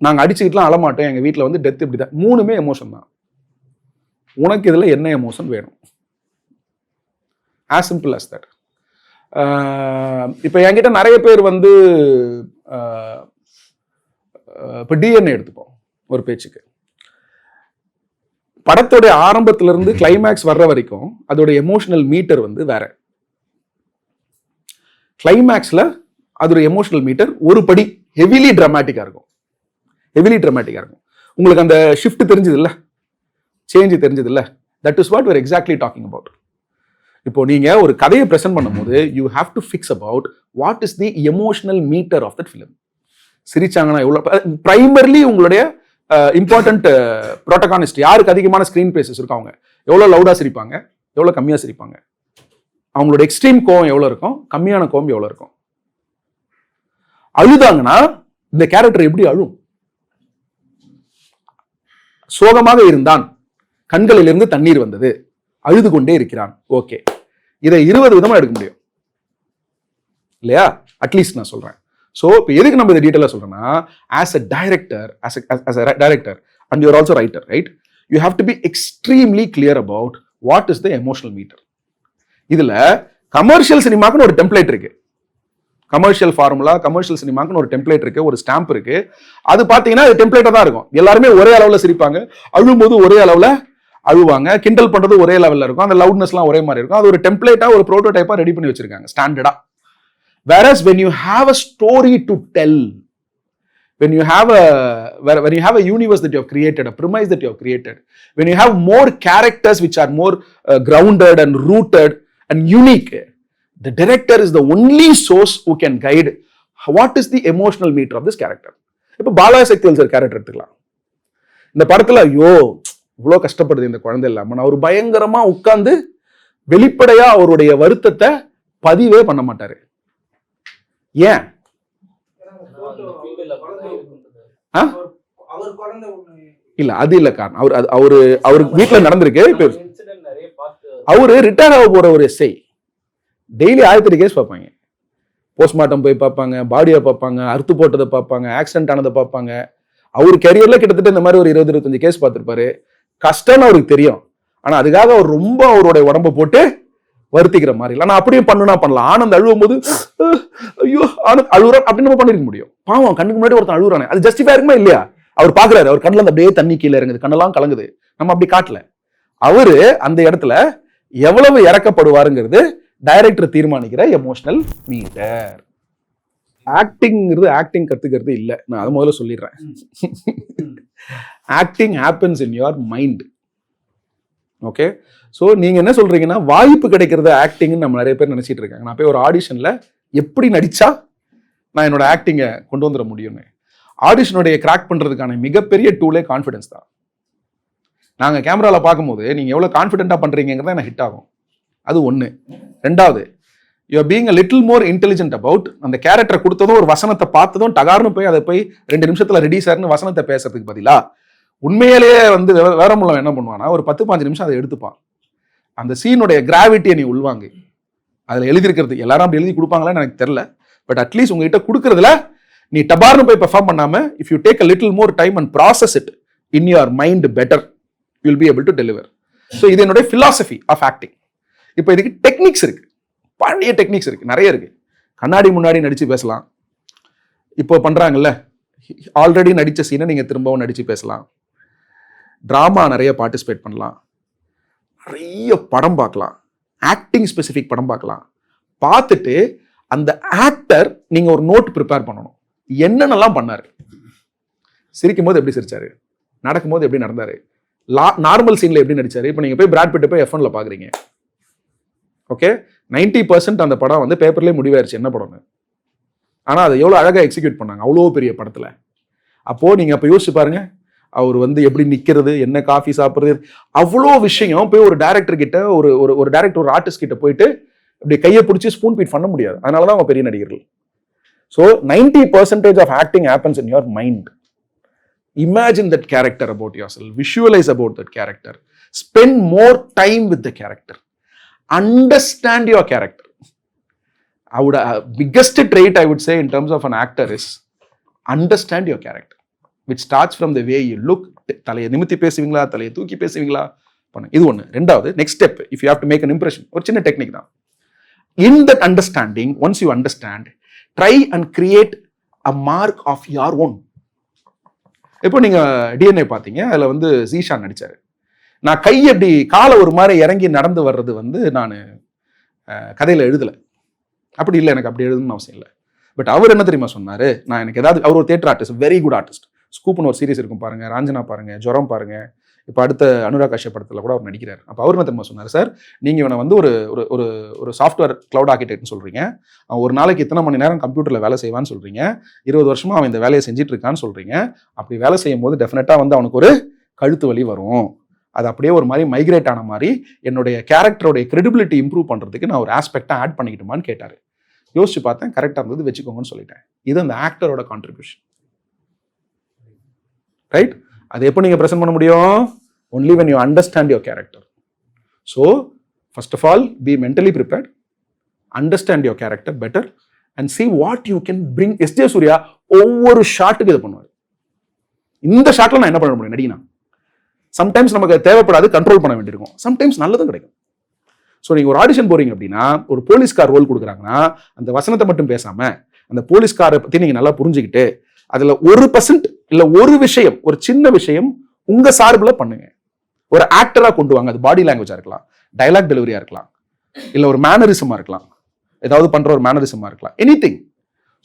நாங்கள் அடிச்சுக்கிட்டுலாம் அழமாட்டோம், எங்கள் வீட்டில் வந்து டெத் இப்படி தான். 3மே எமோஷன் தான். உனக்கு இதில் என்ன எமோஷன் வேணும்? As simple as that. இப்போ என்கிட்ட நிறைய பேர் வந்து இப்போ டிஎன்ஏ எடுத்துப்போம் ஒரு பேச்சுக்கு. படத்தோடைய ஆரம்பத்திலிருந்து கிளைமேக்ஸ் வர்ற வரைக்கும் அதோட எமோஷனல் மீட்டர் வந்து வேற. கிளைமேக்ஸ்ல அதோட எமோஷனல் மீட்டர் ஒரு படி ஹெவிலி டிராமாட்டிக்கா இருக்கும். உங்களுக்கு அந்த ஷிஃப்ட் தெரிஞ்சது இல்ல, சேஞ்ச் தெரிஞ்சது இல்ல, that is what we're exactly talking about. இப்போ நீங்க ஒரு கதையை பிரசன்ட் பண்ணும்போது you have to fix about what is the emotional meter of that film. சிரிச்சாங்கன்னா எவ்வளவு, பிரைமர்லி உங்களுடைய இம்பார்ட்டன்ட் ப்ரோட்டகானிஸ்ட் யாருக்கு அதிகமான ஸ்க்ரீன் பிளேசஸ் இருக்கும், அவங்க எவ்வளோ லவுடாக சிரிப்பாங்க, எவ்வளோ கம்மியாக சிரிப்பாங்க, அவங்களோட எக்ஸ்ட்ரீம் கோவம் எவ்வளோ இருக்கும், கம்மியான கோவம் எவ்வளோ இருக்கும். அழுதாங்கன்னா இந்த கேரக்டர் எப்படி அழும்? சோகமாக இருந்தான், கண்களிலிருந்து தண்ணீர் வந்தது, அழுது கொண்டே இருக்கிறான். ஓகே, இதை 20 விதமா எடுக்க முடியும் இல்லையா? அட்லீஸ்ட் நான் சொல்றேன். ஸோ இப்போ எதுக்கு நம்ம இதை டீட்டெயிலாக சொல்றேன்னா, as a director and you're also writer, right? You have to be extremely clear about what is the emotional meter. இதுல கமர்ஷியல் சினிமாக்குன்னு ஒரு டெம்ப்ளேட் இருக்கு, கமர்ஷியல் ஃபார்முலா, கமர்ஷியல் சினிமாக்குன்னு ஒரு டெம்ப்ளேட் இருக்கு, ஒரு ஸ்டாம்ப் இருக்கு. அது பாத்தீங்கன்னா அது டெம்ப்ளேட்டா தான் இருக்கும். எல்லாருமே ஒரே அளவுல சிரிப்பாங்க, அழும்போது ஒரே அளவுல அழுவாங்க, கிண்டல் பண்றது ஒரே லெவல்ல இருக்கும், அந்த லவுட்னஸ்லாம் ஒரே மாதிரி இருக்கும். அது ஒரு டெம்ப்ளேட்டா, ஒரு ப்ரோட்டோடைப்பா ரெடி பண்ணி வச்சிருக்காங்க ஸ்டாண்டர்டா. Whereas when you have a story to tell, when you have a universe that you have created, a premise that you have created, when you have more characters which are more grounded and rooted and unique, the director is the only source who can guide what is the emotional meter of this character. இப்போ பாலாசக்திவேல் sir character எடுத்துக்கலாம். இந்த படத்துல ஐயோ இவ்வளோ கஷ்டப்படுது இந்த குழந்தை இல்லாம, அவர் பயங்கரமா உட்கார்ந்து வெளிப்படையா அவருடைய வருத்தத்தை பதிவே பண்ண மாட்டாரு. ஏன்? இல்ல அது இல்ல காரணம். அவருக்கு வீட்டுல நடந்திருக்கு. அவரு ரிட்டையர் ஆக போற ஒரு எஸ்ஐ, டெய்லி 1008 கேஸ் பார்ப்பாங்க. போஸ்ட்மார்ட்டம் போய் பார்ப்பாங்க, பாடியை பார்ப்பாங்க, அறுத்து போட்டதை பார்ப்பாங்க, ஆக்சிடென்ட் ஆனதை பார்ப்பாங்க. அவர் கரியர்ல கிட்டத்தட்ட இந்த மாதிரி ஒரு 20-25 கேஸ் பார்த்திருப்பாரு. கஷ்டம்னு அவருக்கு தெரியும். ஆனா அதுக்காக அவர் ரொம்ப அவருடைய உடம்ப போட்டு வருத்திக்கிற மாதிரி இல்லை. நான் அப்படியே பண்ணுனா பண்ணலாம். ஆனந்த் அழுவும் போது ஐயோ ஆனந்த் அழுகுறான் அப்படின்னு நம்ம பண்ணிருக்க முடியும். பாவம் கண்ணுக்கு முன்னாடி ஒருத்தன் அழுகுறானே, அது ஜஸ்டிஃபை இருக்குமா இல்லையா? அவர் பாக்குறாரு, அவர் கண்ணுல அந்த அப்படியே தண்ணி கீழே இறங்குது, கண்ணெல்லாம் கலங்குது. நம்ம அப்படி காட்டல. அவரு அந்த இடத்துல எவ்வளவு இறக்கப்படுவாருங்கிறது டைரக்டர் தீர்மானிக்கிற எமோஷனல் மீட்டர். ஆக்டிங் கத்துக்கிறது இல்லை, நான் அதை முதல்ல சொல்லிடுறேன். Acting happens in your mind. Okay, so நீங்க என்ன சொல்றீங்கன்னா வாய்ப்பு கிடைக்கிறது ஆக்டிங்னு நம்ம நிறைய பேர் நினைச்சிட்டு இருக்காங்க. நான் போய் ஒரு ஆடிஷன்ல எப்படி நடிச்சா நான் என்னோட ஆக்டிங்கை கொண்டு வந்துட முடியும்னு. ஆடிஷனுடைய கிராக் பண்றதுக்கான மிகப்பெரிய டூலே கான்ஃபிடன்ஸ் தான். நாங்கள் கேமராவில் பார்க்கும்போது நீங்கள் எவ்வளோ கான்ஃபிடென்ட்டாக பண்ணுறீங்கிறத எனக்கு ஹிட் ஆகும். அது ஒன்று. ரெண்டாவது, you are being a little more intelligent about அந்த கேரக்டரை கொடுத்ததும் ஒரு வசனத்தை பார்த்ததும் டகார்னு போய் அதை போய் 2 நிமிஷத்தில் ரெடி சார்னு வசனத்தை பேசுறதுக்கு பதிலாக உண்மையிலேயே வந்து வேற மூலம் என்ன பண்ணுவான்னா ஒரு 10-15 நிமிஷம் அதை எடுத்துப்பான். அந்த சீனுடைய கிராவிட்டியை நீ உள்வாங்க. அதில் எழுதியிருக்கிறது எல்லாரும் அப்படி எழுதி கொடுப்பாங்களான்னு எனக்கு தெரியல. பட் அட்லீஸ்ட் உங்ககிட்ட கொடுக்கறதுல நீ டபார்னு போய் பெர்ஃபார்ம் பண்ணாம if you take a little more time and process it in your mind better, you will be able to deliver. So இது என்னுடைய ஃபிலாசபி ஆஃப் ஆக்டிங். இப்போ இதுக்கு டெக்னிக்ஸ் இருக்கு, பழைய டெக்னிக்ஸ் இருக்கு, நிறைய இருக்கு. கண்ணாடி முன்னாடி நடிச்சு பேசலாம். இப்போ பண்றாங்கல்ல, ஆல்ரெடி நடிச்ச சீனை நீங்க திரும்பவும் நடிச்சு பேசலாம். டிராமா நிறைய பார்ட்டிசிபேட் பண்ணலாம். நிறைய படம் பார்க்கலாம், ஆக்டிங் ஸ்பெசிஃபிக் படம் பார்க்கலாம். பார்த்துட்டு அந்த ஆக்டர் நீங்க ஒரு நோட் ப்ரிப்பேர் பண்ணணும். என்னென்னலாம் பண்ணாரு, சிரிக்கும் போது எப்படி சிரிச்சாரு, நடக்கும்போது எப்படி நடந்தாரு, நார்மல் சீன்ல எப்படி நடிச்சாரு. இப்போ நீங்க போய் பிராட் பிட் போய் F1ல பாக்குறீங்க. ஓகே, 90% அந்த படம் வந்து பேப்பர்லேயே முடிவாயிருச்சு என்ன படம்னு. ஆனா அதை எவ்வளவு அழகா எக்ஸிக்யூட் பண்ணாங்க அவ்வளோ பெரிய படத்துல. அப்போ நீங்க அப்ப யோசிச்சு பாருங்க, அவர் வந்து எப்படி நிக்கிறது, என்ன காஃபி சாப்பிட்றது, அவ்வளோ விஷயம் போய் ஒரு டைரக்டர் கிட்ட ஒரு டைரக்டர் ஒரு ஆர்டிஸ்ட் கிட்ட போயிட்டு இப்படி கையை பிடிச்சி ஸ்பூன் பீட் பண்ண முடியாது. அதனாலதான் அவங்க பெரிய நடிகர்கள். So 90% of acting happens in your mind. Imagine that character about yourself, visualize about that character, spend more time with the character, understand your character. Biggest trait I would say in terms of an actor is understand your character, which starts from the way you look. தலையை நிமித்தி பேசுவீங்களா, தலையை தூக்கி பேசுவீங்களா, பண்ணு. இது ஒன்று. ரெண்டாவது, next step, if you have to make an impression, ஒரு சின்ன டெக்னிக் தான். In that understanding, once you understand, try and create a mark of your own. இப்போ நீங்க DNA பார்த்தீங்க, அதுல வந்து ஜீஷான் நடிச்சாரு. நான் கை எப்படி காலை ஒரு மாதிரி இறங்கி நடந்து வர்றது வந்து நான் கதையில எழுதலை. அப்படி இல்லை, எனக்கு அப்படி எழுதணும்னு அவசியம் இல்லை. பட் அவர் என்ன தெரியுமா சொன்னாரு, நான் எனக்கு ஏதாவது, அவர் ஒரு theatre artist, very good artist. ஸ்கூப்னு ஒரு சீரிஸ் இருக்கும் பாருங்க, ராஞ்சனா பாருங்க, ஜுரம் பாருங்க, இப்போ அடுத்த அனுராக் காஷ்யப் படத்தில் கூட அவர் நடிக்கிறார். அப்போ அவர் என்ன தெரியுமா சொன்னார், சார் நீங்கள் இவனை வந்து ஒரு சாஃப்ட்வேர் கிளவுட் ஆர்கிடெக்ட்னு சொல்கிறீங்க, அவன் ஒரு நாளைக்கு இத்தனை மணி நேரம் கம்ப்யூட்டரில் வேலை செய்வான்னு சொல்கிறீங்க, 20 வருஷமா அவன் இந்த வேலையை செஞ்சுட்டு இருக்கான்னு சொல்கிறீங்க. அப்படி வேலை செய்யும் போது டெஃபினட்டாக வந்து அவனுக்கு ஒரு கழுத்து வலி வரும். அது அப்படியே ஒரு மாதிரி மைக்ரேட் ஆன மாதிரி என்னுடைய கேரக்டரோடைய கிரெடிபிலிட்டி இம்ப்ரூவ் பண்ணுறதுக்கு நான் ஒரு ஆஸ்பெக்டாக ஆட் பண்ணிக்கிட்டுமான்னு கேட்டார். யோசிச்சு பார்த்தேன், கரெக்டாக இருந்தது, வச்சுக்கோங்கன்னு சொல்லிட்டேன். இது அந்த ஆக்டரோட கான்ட்ரிபியூஷன், ரைட்? அது எப்போ நீங்கள் ப்ரெசென்ட் பண்ண முடியும்? only when you understand your character. So first of all, be mentally prepared, understand your character better and see what you can bring. S.J. Surya ஒவ்வொரு ஷாட்டுக்கு இது பண்ணுவார். இந்த ஷாட்ல நான் என்ன பண்ண முடியும் நடிகனா, சம்டைம்ஸ் நமக்கு தேவைப்படாது, கண்ட்ரோல் பண்ண வேண்டியிருக்கும். சம்டைம்ஸ் நல்லதும் கிடைக்கும். ஸோ நீங்கள் ஒரு ஆடிஷன் போறீங்க அப்படின்னா, ஒரு போலீஸ்கார் ரோல் கொடுக்குறாங்கன்னா அந்த வசனத்தை மட்டும் பேசாம அந்த போலீஸ்காரை பத்தி நீங்க நல்லா புரிஞ்சுக்கிட்டு அதுல 1% இல்ல ஒரு விஷயம், ஒரு சின்ன விஷயம் உங்க சார்புல பண்ணுங்க. ஒரு ஆக்டரா கொண்டு வாங்க. அது பாடி லாங்குவேஜா இருக்கலாம், டைலாக் டெலிவரியா இருக்கலாம், இல்ல ஒரு மேனரிசமா இருக்கலாம், ஏதாவது பண்ற ஒரு மேனரிசமா இருக்கலாம், எனிதிங்.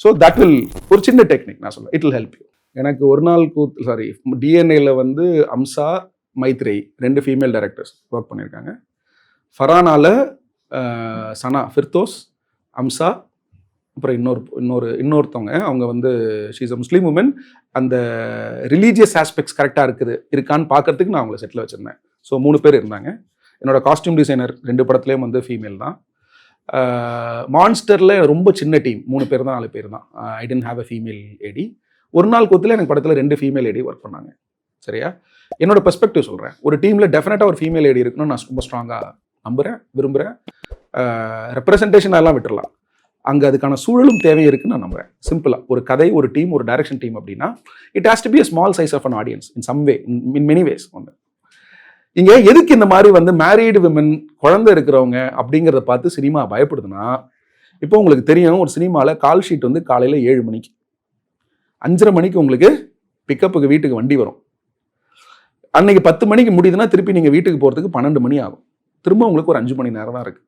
ஸோ தட் வில், ஒரு சின்ன டெக்னிக் நான் சொல்றேன், இட் வில் ஹெல்ப் யூ. எனக்கு ஒரு நாள் டிஎன்ஏல வந்து Amsa, Maitreyi 2 female directors work பண்ணியிருக்காங்க. ஃபரானால சனா, ஃபிர்தோஸ், அம்சா, அப்புறம் இன்னொருத்தவங்க, அவங்க வந்து ஷீஸ் அ முஸ்லீம் உமன். அந்த ரிலீஜியஸ் ஆஸ்பெக்ட்ஸ் கரெக்டாக இருக்கான்னு பார்க்கறதுக்கு நான் அவங்கள செட்டில் வச்சுருந்தேன். ஸோ 3 பேர் இருந்தாங்க. என்னோட காஸ்டியூம் டிசைனர் 2 படத்துலேயும் வந்து ஃபீமேல் தான். மான்ஸ்டரில் ரொம்ப சின்ன டீம், 3 பேர் தான் 4 பேர் தான். ஐ டென்ட் ஹாவ் அ ஃபீமேல் ஏடி. ஒரு நாள் கொத்தில் எனக்கு படத்தில் 2 ஃபீமேல் ஏடி ஒர்க் பண்ணாங்க. சரியா? என்னோட பெர்ஸ்பெக்டிவ் சொல்கிறேன். ஒரு டீமில் டெஃபினட்டாக ஒரு ஃபீமேல் ஏடி இருக்கணும்னு நான் ரொம்ப ஸ்ட்ராங்காக நம்புகிறேன், விரும்புகிறேன். ரெப்ரசன்டேஷன் அதெல்லாம் விட்டுறலாம், அங்கே அதுக்கான சூழலும் தேவை இருக்குன்னு நான் நம்புகிறேன். சிம்பிளாக ஒரு கதை, ஒரு டீம், ஒரு டைரக்ஷன் டீம் அப்படின்னா it has to be a small size of an audience in some way, in many ways. ஒன்று இங்கே எதுக்கு இந்த மாதிரி வந்து மேரீடு விமன், குழந்தை இருக்கிறவங்க அப்படிங்கிறத பார்த்து சினிமா பயப்படுதுன்னா, இப்போ உங்களுக்கு தெரியும், ஒரு சினிமாவில் கால் ஷீட் வந்து காலையில் 7 மணிக்கு, 5:30 மணிக்கு உங்களுக்கு பிக்கப்புக்கு வீட்டுக்கு வண்டி வரும். அன்னைக்கு 10 மணிக்கு முடியுதுன்னா திருப்பி நீங்கள் வீட்டுக்கு போகிறதுக்கு 12 மணி ஆகும். திரும்ப உங்களுக்கு ஒரு 5 மணி நேரம் தான் இருக்குது.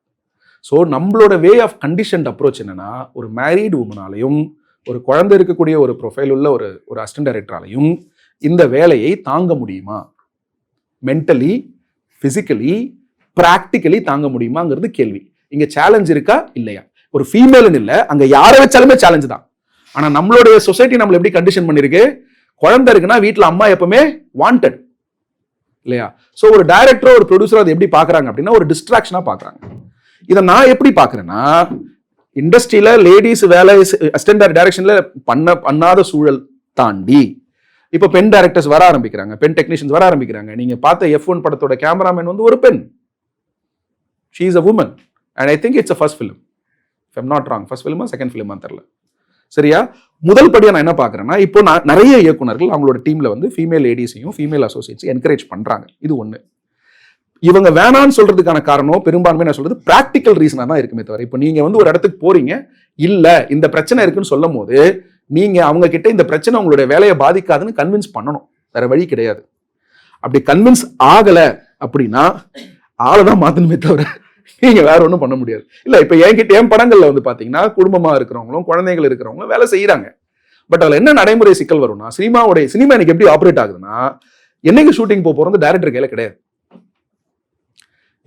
ஸோ நம்மளோட வே ஆஃப் கண்டிஷன்ட் அப்ரோச் என்னன்னா, ஒரு மேரீடு உமனாலையும் ஒரு குழந்தை இருக்கக்கூடிய ஒரு ப்ரொஃபைல் உள்ள ஒரு அசிஸ்டன்ட் டைரக்டராலையும் இந்த வேலையை தாங்க முடியுமா? மென்டலி, பிசிக்கலி, பிராக்டிக்கலி தாங்க முடியுமாங்கிறது கேள்வி. இங்க சேலஞ்ச் இருக்கா இல்லையா? ஒரு ஃபீமேல்னு இல்லை, அங்க யாரை வச்சாலுமே சேலஞ்ச் தான். ஆனா நம்மளுடைய சொசைட்டி நம்மள எப்படி கண்டிஷன் பண்ணிருக்கு? குழந்தை இருக்குன்னா வீட்டுல அம்மா எப்பவுமே வாண்டட் இல்லையா? ஸோ ஒரு டைரக்டரோ ஒரு ப்ரொடியூசரோ அதை எப்படி பாக்குறாங்க அப்படின்னா, ஒரு டிஸ்ட்ராக்ஷனா பாக்குறாங்க. இதை நான் எப்படி பாக்குறேன்னா, இண்டஸ்ட்ரியில லேடிஸ் வேலை அசிஸ்டன்ட் டைரக்ஷன்ல பண்ணாத சூழல் தாண்டி இப்போ பெண் டைரக்டர்ஸ் வர ஆரம்பிக்கிறாங்க, பெண் டெக்னீஷியன்ஸ் வர ஆரம்பிக்கிறாங்க. நீங்க பார்த்த F1 படத்தோட கேமராமேன் வந்து ஒரு பெண். She is a woman and I think it's a first film, if I'm not wrong. First ஃபிலிமா செகண்ட் ஃபிலிமா தெரியல. சரியா? முதல் படியா நான் என்ன பாக்குறேன்னா, இப்போ நான் நிறைய இயக்குனர்கள் அவங்களோட டீம்ல வந்து ஃபீமேல் லேடிஸையும் ஃபீமேல் அசோசியேட்ஸ் என்கரேஜ் பண்றாங்க. இது ஒண்ணு. இவங்க வேணான்னு சொல்றதுக்கான காரணம் பெரும்பான்மை நான் சொல்றது பிராக்டிக்கல் ரீசனா தான் இருக்குமே தவிர, இப்போ நீங்க வந்து ஒரு இடத்துக்கு போறீங்க, இல்ல இந்த பிரச்சனை இருக்குன்னு சொல்லும் போது நீங்க அவங்க கிட்ட இந்த பிரச்சனை உங்களுடைய வேலையை பாதிக்காதுன்னு கன்வின்ஸ் பண்ணணும். வேற வழி கிடையாது. அப்படி கன்வின்ஸ் ஆகல அப்படின்னா ஆளைதான் மாத்தணுமே தவிர நீங்க வேற ஒன்றும் பண்ண முடியாது. இல்ல இப்ப என் படங்கள்ல வந்து பாத்தீங்கன்னா குடும்பமா இருக்கிறவங்களும் குழந்தைகள் இருக்கிறவங்களும் வேலை செய்யறாங்க. பட் அதுல என்ன நடைமுறை சிக்கல் வரும்னா, சினிமா எனக்கு எப்படி ஆப்ரேட் ஆகுதுன்னா, என்னைக்கு ஷூட்டிங் போறது டைரக்டர் கையில கிடையாது.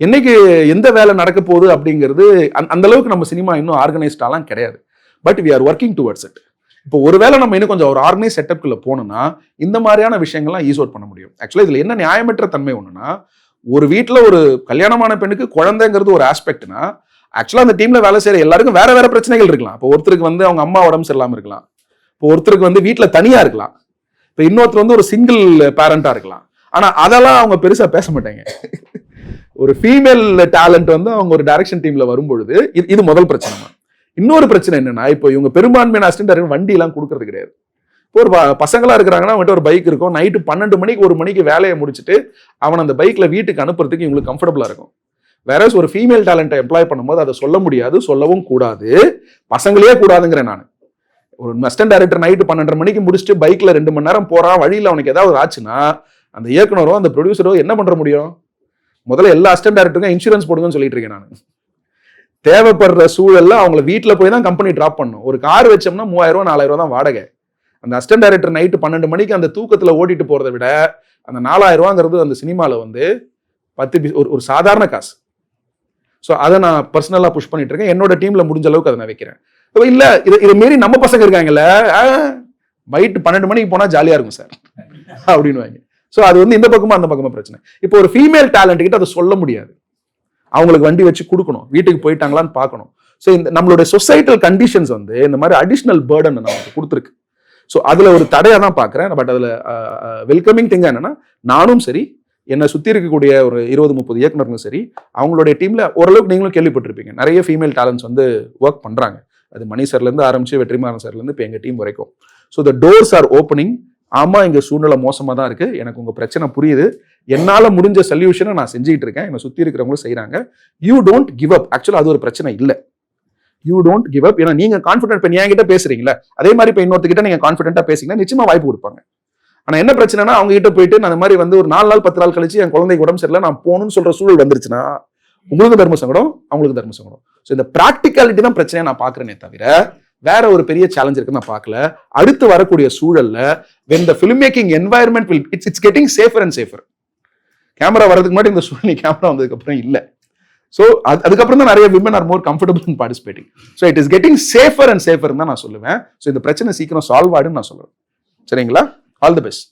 என்னைக்கு எந்த வேலை நடக்க போகுது அப்படிங்கிறது அந்த அளவுக்கு நம்ம சினிமா இன்னும் ஆர்கனைஸ்டாலாம் கிடையாது. But we are working towards it. இப்போ ஒருவேளை நம்ம இன்னும் கொஞ்சம் ஒரு ஆர்கனைஸ் செட்டப்குள்ள போனோம்னா இந்த மாதிரியான விஷயங்கள்லாம் ஈஸ் அவுட் பண்ண முடியும். ஆக்சுவலா இதுல என்ன நியாயமற்ற தன்மை ஒண்ணுன்னா, ஒரு வீட்டுல ஒரு கல்யாணமான பெண்ணுக்கு குழந்தைங்கிறது ஒரு ஆஸ்பெக்ட்னா, ஆக்சுவலா அந்த டீம்ல வேலை செய்யற எல்லாருக்கும் வேற வேற பிரச்சனைகள் இருக்கலாம். இப்போ ஒருத்தருக்கு வந்து அவங்க அம்மா உடம்பு சரியில்லாம இருக்கலாம், இப்போ ஒருத்தருக்கு வந்து வீட்டுல தனியா இருக்கலாம், இப்போ இன்னொருத்தர் வந்து ஒரு சிங்கிள் பேரண்டா இருக்கலாம். ஆனா அதெல்லாம் அவங்க பெருசா பேச மாட்டாங்க. ஒரு ஃபீமேல் டேலண்ட் வந்து அவங்க ஒரு டைரக்ஷன் டீம்ல வரும்பொழுது இது முதல் பிரச்சனை. இன்னொரு பிரச்சனை என்னன்னா, இப்போ இவங்க பெரும்பான்மையான அசிஸ்டன்ட் டைரக்டர் வண்டி எல்லாம் கொடுக்கறது கிடையாது. இப்போ ஒரு பசங்களா இருக்கிறாங்கன்னா அவங்ககிட்ட ஒரு பைக் இருக்கும், நைட்டு 12 மணிக்கு 1 மணிக்கு வேலையை முடிச்சுட்டு அவன் அந்த பைக்ல வீட்டுக்கு அனுப்புறதுக்கு இவங்களுக்கு கம்ஃபர்டபுளா இருக்கும். வேற ஒரு ஃபீமேல் டேலண்ட்டை எம்ப்ளாய் பண்ணும்போது அதை சொல்ல முடியாது, சொல்லவும் கூடாது, பசங்களே கூடாதுங்கிறேன் நான். ஒரு அசிஸ்டன்ட் டைரக்டர் நைட்டு 12:30 மணிக்கு முடிச்சுட்டு பைக்ல 2 மணி நேரம் போறான், வழியில் அவனுக்கு ஏதாவது ஆச்சுன்னா அந்த இயக்குனரோ அந்த ப்ரொடியூசரோ என்ன பண்ற முடியும்? முதல்ல எல்லா அசிஸ்டன்ட் டைரக்டருக்கும் இன்சூரன்ஸ் போடுங்கன்னு சொல்லிட்டு இருக்கேன் நான். தேவைப்படுற சூழல்ல அவங்களை வீட்டுல போய் தான் கம்பெனி டிராப் பண்ணும். ஒரு கார் வச்சோம்னா 3000 4000 தான் வாடகை. அந்த அசிஸ்டன்ட் டைரக்டர் நைட்டு 12 மணிக்கு அந்த தூக்கத்துல ஓட்டிட்டு போறதை விட அந்த 4000 அந்த சினிமால வந்து 10 ஒரு சாதாரண காசு. ஸோ அதை நான் பர்சனலா புஷ் பண்ணிட்டு இருக்கேன். என்னோட டீம்ல முடிஞ்ச அளவுக்கு அதை நான் வைக்கிறேன். இல்ல இதை மீறி நம்ம பசங்க இருக்காங்கல்ல, நைட்டு 12 மணிக்கு போனா ஜாலியா இருக்கும் சார் அப்படின்னு வாங்க. ஸோ அது வந்து இந்த பக்கமா அந்த பக்கமா பிரச்சனை. இப்போ ஒரு ஃபீமேல் டேலண்ட் கிட்ட அதை சொல்ல முடியாது. அவங்களுக்கு வண்டி வச்சு கொடுக்கணும், வீட்டுக்கு போயிட்டாங்களான்னு பார்க்கணும். ஸோ இந்த நம்மளுடைய சொசைட்டல் கண்டிஷன்ஸ் வந்து இந்த மாதிரி அடிஷ்னல் பேர்டன் நமக்கு கொடுத்துருக்கு. ஸோ அதுல ஒரு தடையா தான் பார்க்குறேன். பட் அதுல வெல்கமிங் திங் என்னன்னா, நானும் சரி, என்னை சுற்றி இருக்கக்கூடிய ஒரு 20-30 இயக்குனர்களும் சரி, அவங்களுடைய டீம்ல ஓரளவுக்கு நீங்களும் கேள்விப்பட்டிருப்பீங்க, நிறைய ஃபீமேல் டேலண்ட்ஸ் வந்து ஒர்க் பண்றாங்க. அது மணி சார்லேருந்து ஆரம்பிச்சு வெற்றிமாறன் சார்லேருந்து இப்போ எங்கள் டீம் வரைக்கும். So the doors R opening. ஆமா, இங்க சூழ்நிலை மோசமா தான் இருக்கு, எனக்கு உங்க பிரச்சனை புரியுது, என்னால முடிஞ்ச சொல்யூஷனை நான் செஞ்சுக்கிட்டு இருக்கேன், என்னை சுத்தி இருக்கிறவங்களும் செய்யறாங்க. You don't give up. ஆக்சுவலா அது ஒரு பிரச்சனை இல்லை. You don't give up. ஏன்னா நீங்க கான்ஃபிடென்ட், இப்போ என்கிட்ட பேசுறீங்களா அதே மாதிரி இப்போ இன்னொருத்தகிட்ட நீங்க கான்ஃபிடென்ட்டா பேசிங்கன்னா நிச்சயமா வாய்ப்பு கொடுப்பாங்க. ஆனா என்ன பிரச்சனைனா அவங்க கிட்ட போயிட்டு நான் அந்த மாதிரி வந்து ஒரு 4 நாள் 10 நாள் கழிச்சு என் குழந்தைக்கு உடம்பு சரியில்லை நான் போகணும்னு சொல்ற சூழல் வந்துருச்சுன்னா உங்களுக்கு தர்ம சங்கடம், அவங்களுக்கு தர்ம சங்கடம். ஸோ இந்த ப்ராக்டிகாலிட்டி தான் பிரச்சனையை நான் பாக்குறேனே தவிர வேற ஒரு பெரிய சேலஞ்ச் இருக்குன்னு நான் பார்க்கல. அடுத்து வரக்கூடிய சூழல்ல when the filmmaking environment will it's getting safer and safer. Camera வரதுக்கு முன்னாடி இந்த சூழ்நிலை கேமரா வந்ததுக்கு அப்புறம் இல்லை. ஸோ அதுக்கப்புறம் தான் நிறைய women are more comfortable in participating. So it is getting safer and safer தான் நான் சொல்லுவேன். ஸோ இந்த பிரச்சனை சீக்கிரம் சால்வ் ஆயிடுன்னு நான் சொல்லுவேன். சரிங்களா? All the best.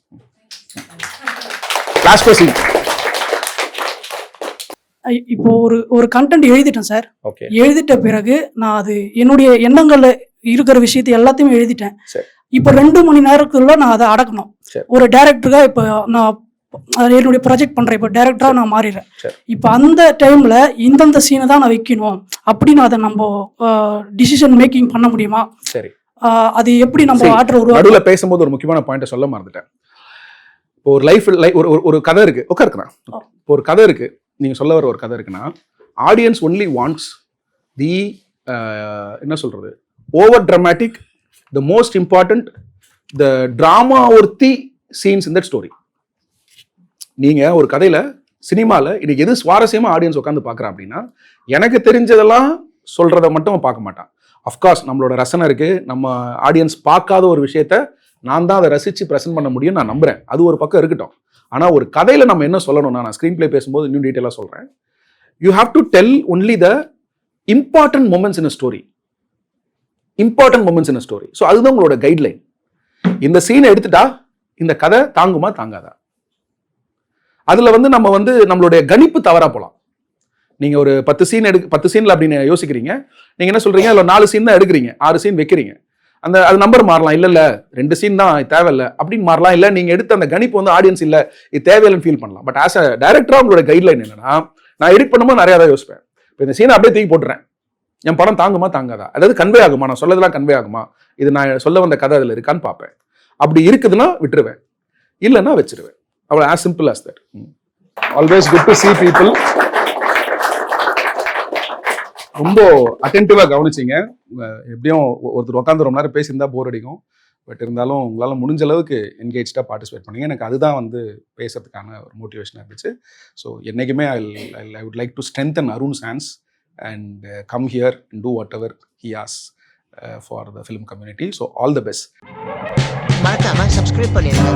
கிளாஸ் கோசிங்.
இப்போ ஒரு கண்டென்ட் எழுதிட்டேன் சார்.
ஓகே.
எழுதிட்ட பிறகு நான் அது என்னுடைய எண்ணங்கள்ல இருக்கிற விஷயத்தை எல்லாத்தையுமே எழுதிட்டேன். இப்போ 2 மணி நேரத்துக்குள்ள நான் அதை அடக்கணும். ஒரு டைரக்டருக்கா இப்போ நான் என்னுடைய ப்ராஜெக்ட் பண்றேன், இப்போ டைரக்டரா நான் மாறிடுறேன். இப்போ அந்த டைம்ல இந்தந்த சீனை தான் நான் வைக்கணும் அப்படின்னு அதை நம்ம டிசிஷன் மேக்கிங் பண்ண முடியுமா?
சரி.
அது எப்படி நம்ம ஆர்டர்
நடுவில் பேசும்போது ஒரு முக்கியமான பாயிண்ட் சொல்ல மறந்துட்டேன். இப்போ ஒரு லைஃப் ஒரு கதை இருக்கு, உட்காருக்குறேன். இப்போ ஒரு கதை இருக்கு, நீங்க சொல்ல வர ஒரு கதை இருக்குன்னா ஆடியன்ஸ் ஒன்லி வாண்ட்ஸ் தி என்ன சொல்றது over dramatic, the most important, the drama worthy scenes in that story. நீங்க ஒரு கதையில சினிமால இன்னைக்கு எது சுவாரஸ்யமா ஆடியன்ஸ் உட்காந்து பாக்குறான் அப்படின்னா எனக்கு தெரிஞ்சதெல்லாம் சொல்றதை மட்டும் பார்க்க மாட்டான். அஃப்கோர்ஸ் நம்மளோட ரசனை இருக்கு, நம்ம ஆடியன்ஸ் பார்க்காத ஒரு விஷயத்த நான் தான் அதை ரசிச்சு ப்ரெசென்ட் பண்ண முடியும் நான் நம்புறேன். அது ஒரு பக்கம் இருக்கட்டும். ஆனா ஒரு கதையில நம்ம என்ன சொல்லணும்னா, நான் ஸ்கிரீன் பிளே பேசும்போது இன்னும் டீட்டெயிலாக சொல்றேன். You have to tell only the important moments in a story. Important moments in a story. So அதுதான் உங்களோட கைட்லைன். இந்த சீனை எடுத்துட்டா இந்த கதை தாங்குமா தாங்காதா? அதுல வந்து நம்ம வந்து நம்மளுடைய கணிப்பு தவறா போலாம். நீங்க ஒரு 10 சீன்ல அப்படின்னு யோசிக்கிறீங்க, நீங்க என்ன சொல்றீங்க, அதுல 4 சீன் தான் எடுக்கிறீங்க, 6 சீன் வைக்கிறீங்க. அது நம்பர் மாறலாம். இல்ல 2 சீன் தான் தேவையில்லை அப்படின்னு மாறலாம். இல்ல நீங்க எடுத்த அந்த கணிப்பு வந்து ஆடியன்ஸ் இல்ல இது தேவையில்லைன்னு ஃபீல் பண்ணலாம். பட் ஆஸ் அ டைரக்டரா உங்களோட கைட்லைன் என்னன்னா, நான் எடிட் பண்ணும்போது நிறைய தான் யோசிப்பேன். இப்போ இந்த சீனை அப்படியே தூக்கி போட்டுறேன், என் படம் தாங்குமா தாங்காதா, அதாவது கன்வே ஆகுமா, நான் சொல்லதெல்லாம் கன்வே ஆகுமா, இது நான் சொல்ல வந்த கதை அதுல இருக்கான்னு பார்ப்பேன். அப்படி இருக்குதுன்னா விட்டுருவேன், இல்லைன்னா வச்சிருவேன். அவ்வளோ as simple as that. Always good to see people. ரொம்ப அட்டென்டிவா கவனிச்சிங்க. எப்படியும் ஒருத்தர் உட்காந்து ரொம்ப நேரம் பேசியிருந்தா போர் அடிக்கும். பட் இருந்தாலும் உங்களால் முடிஞ்ச அளவுக்கு என்கேஜாக பார்ட்டிசிபேட் பண்ணீங்க. எனக்கு அதுதான் வந்து பேசுறதுக்கான ஒரு மோட்டிவேஷனாக இருந்துச்சு. ஸோ என்றைக்குமே I would like to strengthen Arun's hands and come here and do whatever he ஆஸ் for the film community. So all the best.
மறக்காம சப்ஸ்கிரைப் பண்ணிடுங்க.